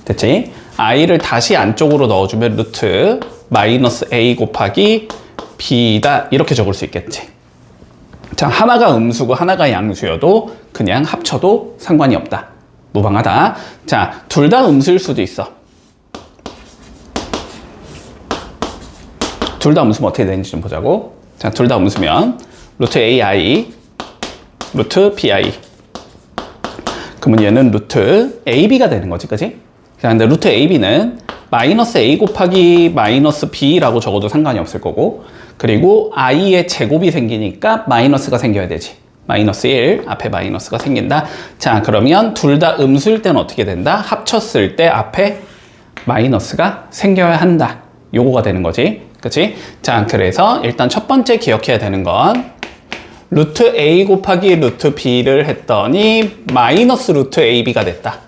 됐지? I를 다시 안쪽으로 넣어주면 루트 마이너스 A 곱하기 B다. 이렇게 적을 수 있겠지. 자, 하나가 음수고 하나가 양수여도 그냥 합쳐도 상관이 없다. 무방하다. 자, 둘 다 음수일 수도 있어. 둘 다 음수면 어떻게 되는지 좀 보자고. 자, 둘 다 음수면 루트 AI, 루트 BI. 그러면 얘는 루트 AB가 되는 거지, 그치? 자, 근데 루트 AB는 마이너스 A 곱하기 마이너스 B라고 적어도 상관이 없을 거고, 그리고 I의 제곱이 생기니까 마이너스가 생겨야 되지. 마이너스 1, 앞에 마이너스가 생긴다. 자, 그러면 둘 다 음수일 때는 어떻게 된다? 합쳤을 때 앞에 마이너스가 생겨야 한다. 요거가 되는 거지. 그치? 자, 그래서 일단 첫 번째 기억해야 되는 건 루트 A 곱하기 루트 B를 했더니 마이너스 루트 AB가 됐다.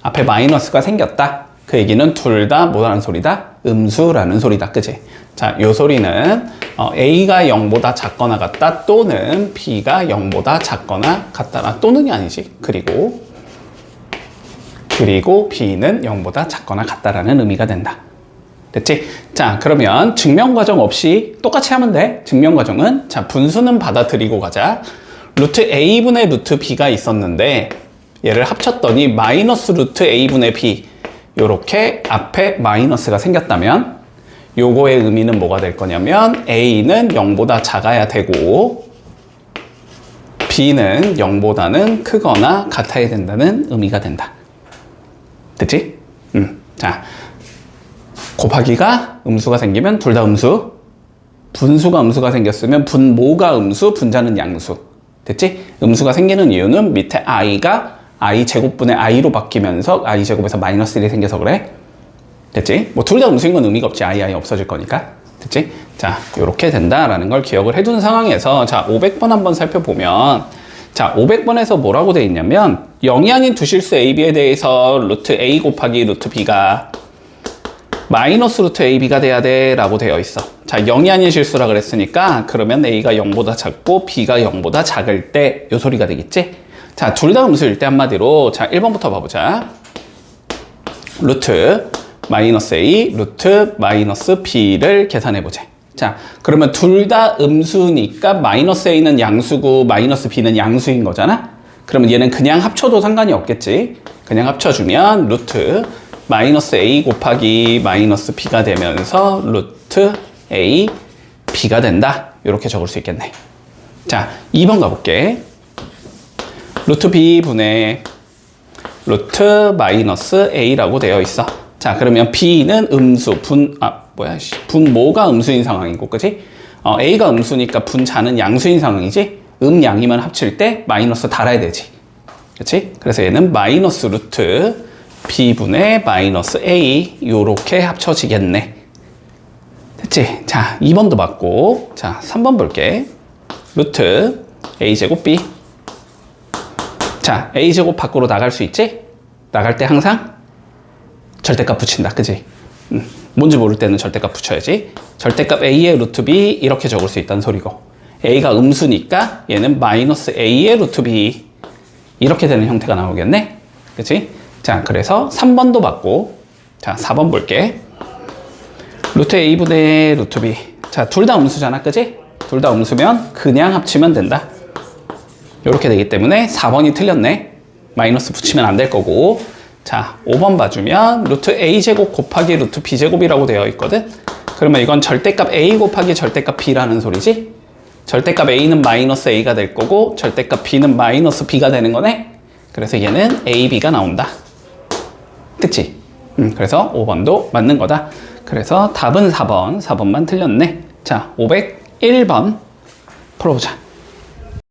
앞에 마이너스가 생겼다. 그 얘기는 둘 다 뭐라는 소리다? 음수라는 소리다. 그치? 자, 요 소리는 A가 0보다 작거나 같다, 또는 B가 0보다 작거나 같다라, 또는이 아니지. 그리고 B는 0보다 작거나 같다라는 의미가 된다. 됐지? 자, 그러면 증명과정 없이 똑같이 하면 돼. 증명과정은, 자, 분수는 받아들이고 가자. 루트 A분의 루트 B가 있었는데 얘를 합쳤더니 마이너스 루트 A분의 B, 요렇게 앞에 마이너스가 생겼다면 요거의 의미는 뭐가 될 거냐면 A는 0보다 작아야 되고 B는 0보다는 크거나 같아야 된다는 의미가 된다. 됐지? 자, 곱하기가 음수가 생기면 둘 다 음수, 분수가 음수가 생겼으면 분모가 음수, 분자는 양수. 됐지? 음수가 생기는 이유는 밑에 i가 i 제곱분의 i로 바뀌면서 i 제곱에서 마이너스 1이 생겨서 그래. 됐지? 뭐 둘 다 음수인 건 의미가 없지. i 없어질 거니까. 됐지? 자, 요렇게 된다라는 걸 기억을 해둔 상황에서, 자, 500번 한번 살펴보면, 자, 500번에서 뭐라고 돼 있냐면 0이 아닌 두 실수 a, b에 대해서 루트 a 곱하기 루트 b가 마이너스 루트 a, b가 돼야 돼 라고 되어 있어. 자, 0이 아닌 실수라 그랬으니까 그러면 a가 0보다 작고 b가 0보다 작을 때 요 소리가 되겠지? 자, 둘 다 음수일 때 한마디로 자, 1번부터 봐보자. 루트 마이너스 a 루트 마이너스 b를 계산해보자. 자, 그러면 둘 다 음수니까 마이너스 a는 양수고 마이너스 b는 양수인 거잖아? 그러면 얘는 그냥 합쳐도 상관이 없겠지? 그냥 합쳐주면 루트 마이너스 a 곱하기 마이너스 b가 되면서 루트 a b가 된다. 이렇게 적을 수 있겠네. 자, 2번 가볼게. 루트 b분의 루트 마이너스 a라고 되어 있어. 자, 그러면 b는 음수, 분모가 음수인 상황이고, 그치? a가 음수니까 분자는 양수인 상황이지? 양이면 합칠 때 마이너스 달아야 되지. 그치? 그래서 얘는 마이너스 루트 b분의 마이너스 a 요렇게 합쳐지겠네. 됐지? 자, 2번도 맞고, 자, 3번 볼게. 루트 a제곱 b. 자, a제곱 밖으로 나갈 수 있지? 나갈 때 항상 절대값 붙인다. 그지? 뭔지 모를 때는 절대값 붙여야지. 절대값 a의 루트 b 이렇게 적을 수 있다는 소리고, a가 음수니까 얘는 마이너스 a의 루트 b 이렇게 되는 형태가 나오겠네. 그치? 자, 그래서 3번도 맞고, 자, 4번 볼게. 루트 a분의 루트 b. 자, 둘 다 음수잖아. 그치? 둘 다 음수면 그냥 합치면 된다. 이렇게 되기 때문에 4번이 틀렸네. 마이너스 붙이면 안 될 거고. 자, 5번 봐주면 루트 a제곱 곱하기 루트 b제곱이라고 되어 있거든. 그러면 이건 절대값 a 곱하기 절대값 b라는 소리지. 절대값 a는 마이너스 a가 될 거고 절대값 b는 마이너스 b가 되는 거네. 그래서 얘는 a, b가 나온다. 그치? 그래서 5번도 맞는 거다. 그래서 답은 4번만 틀렸네. 자, 501번 풀어보자.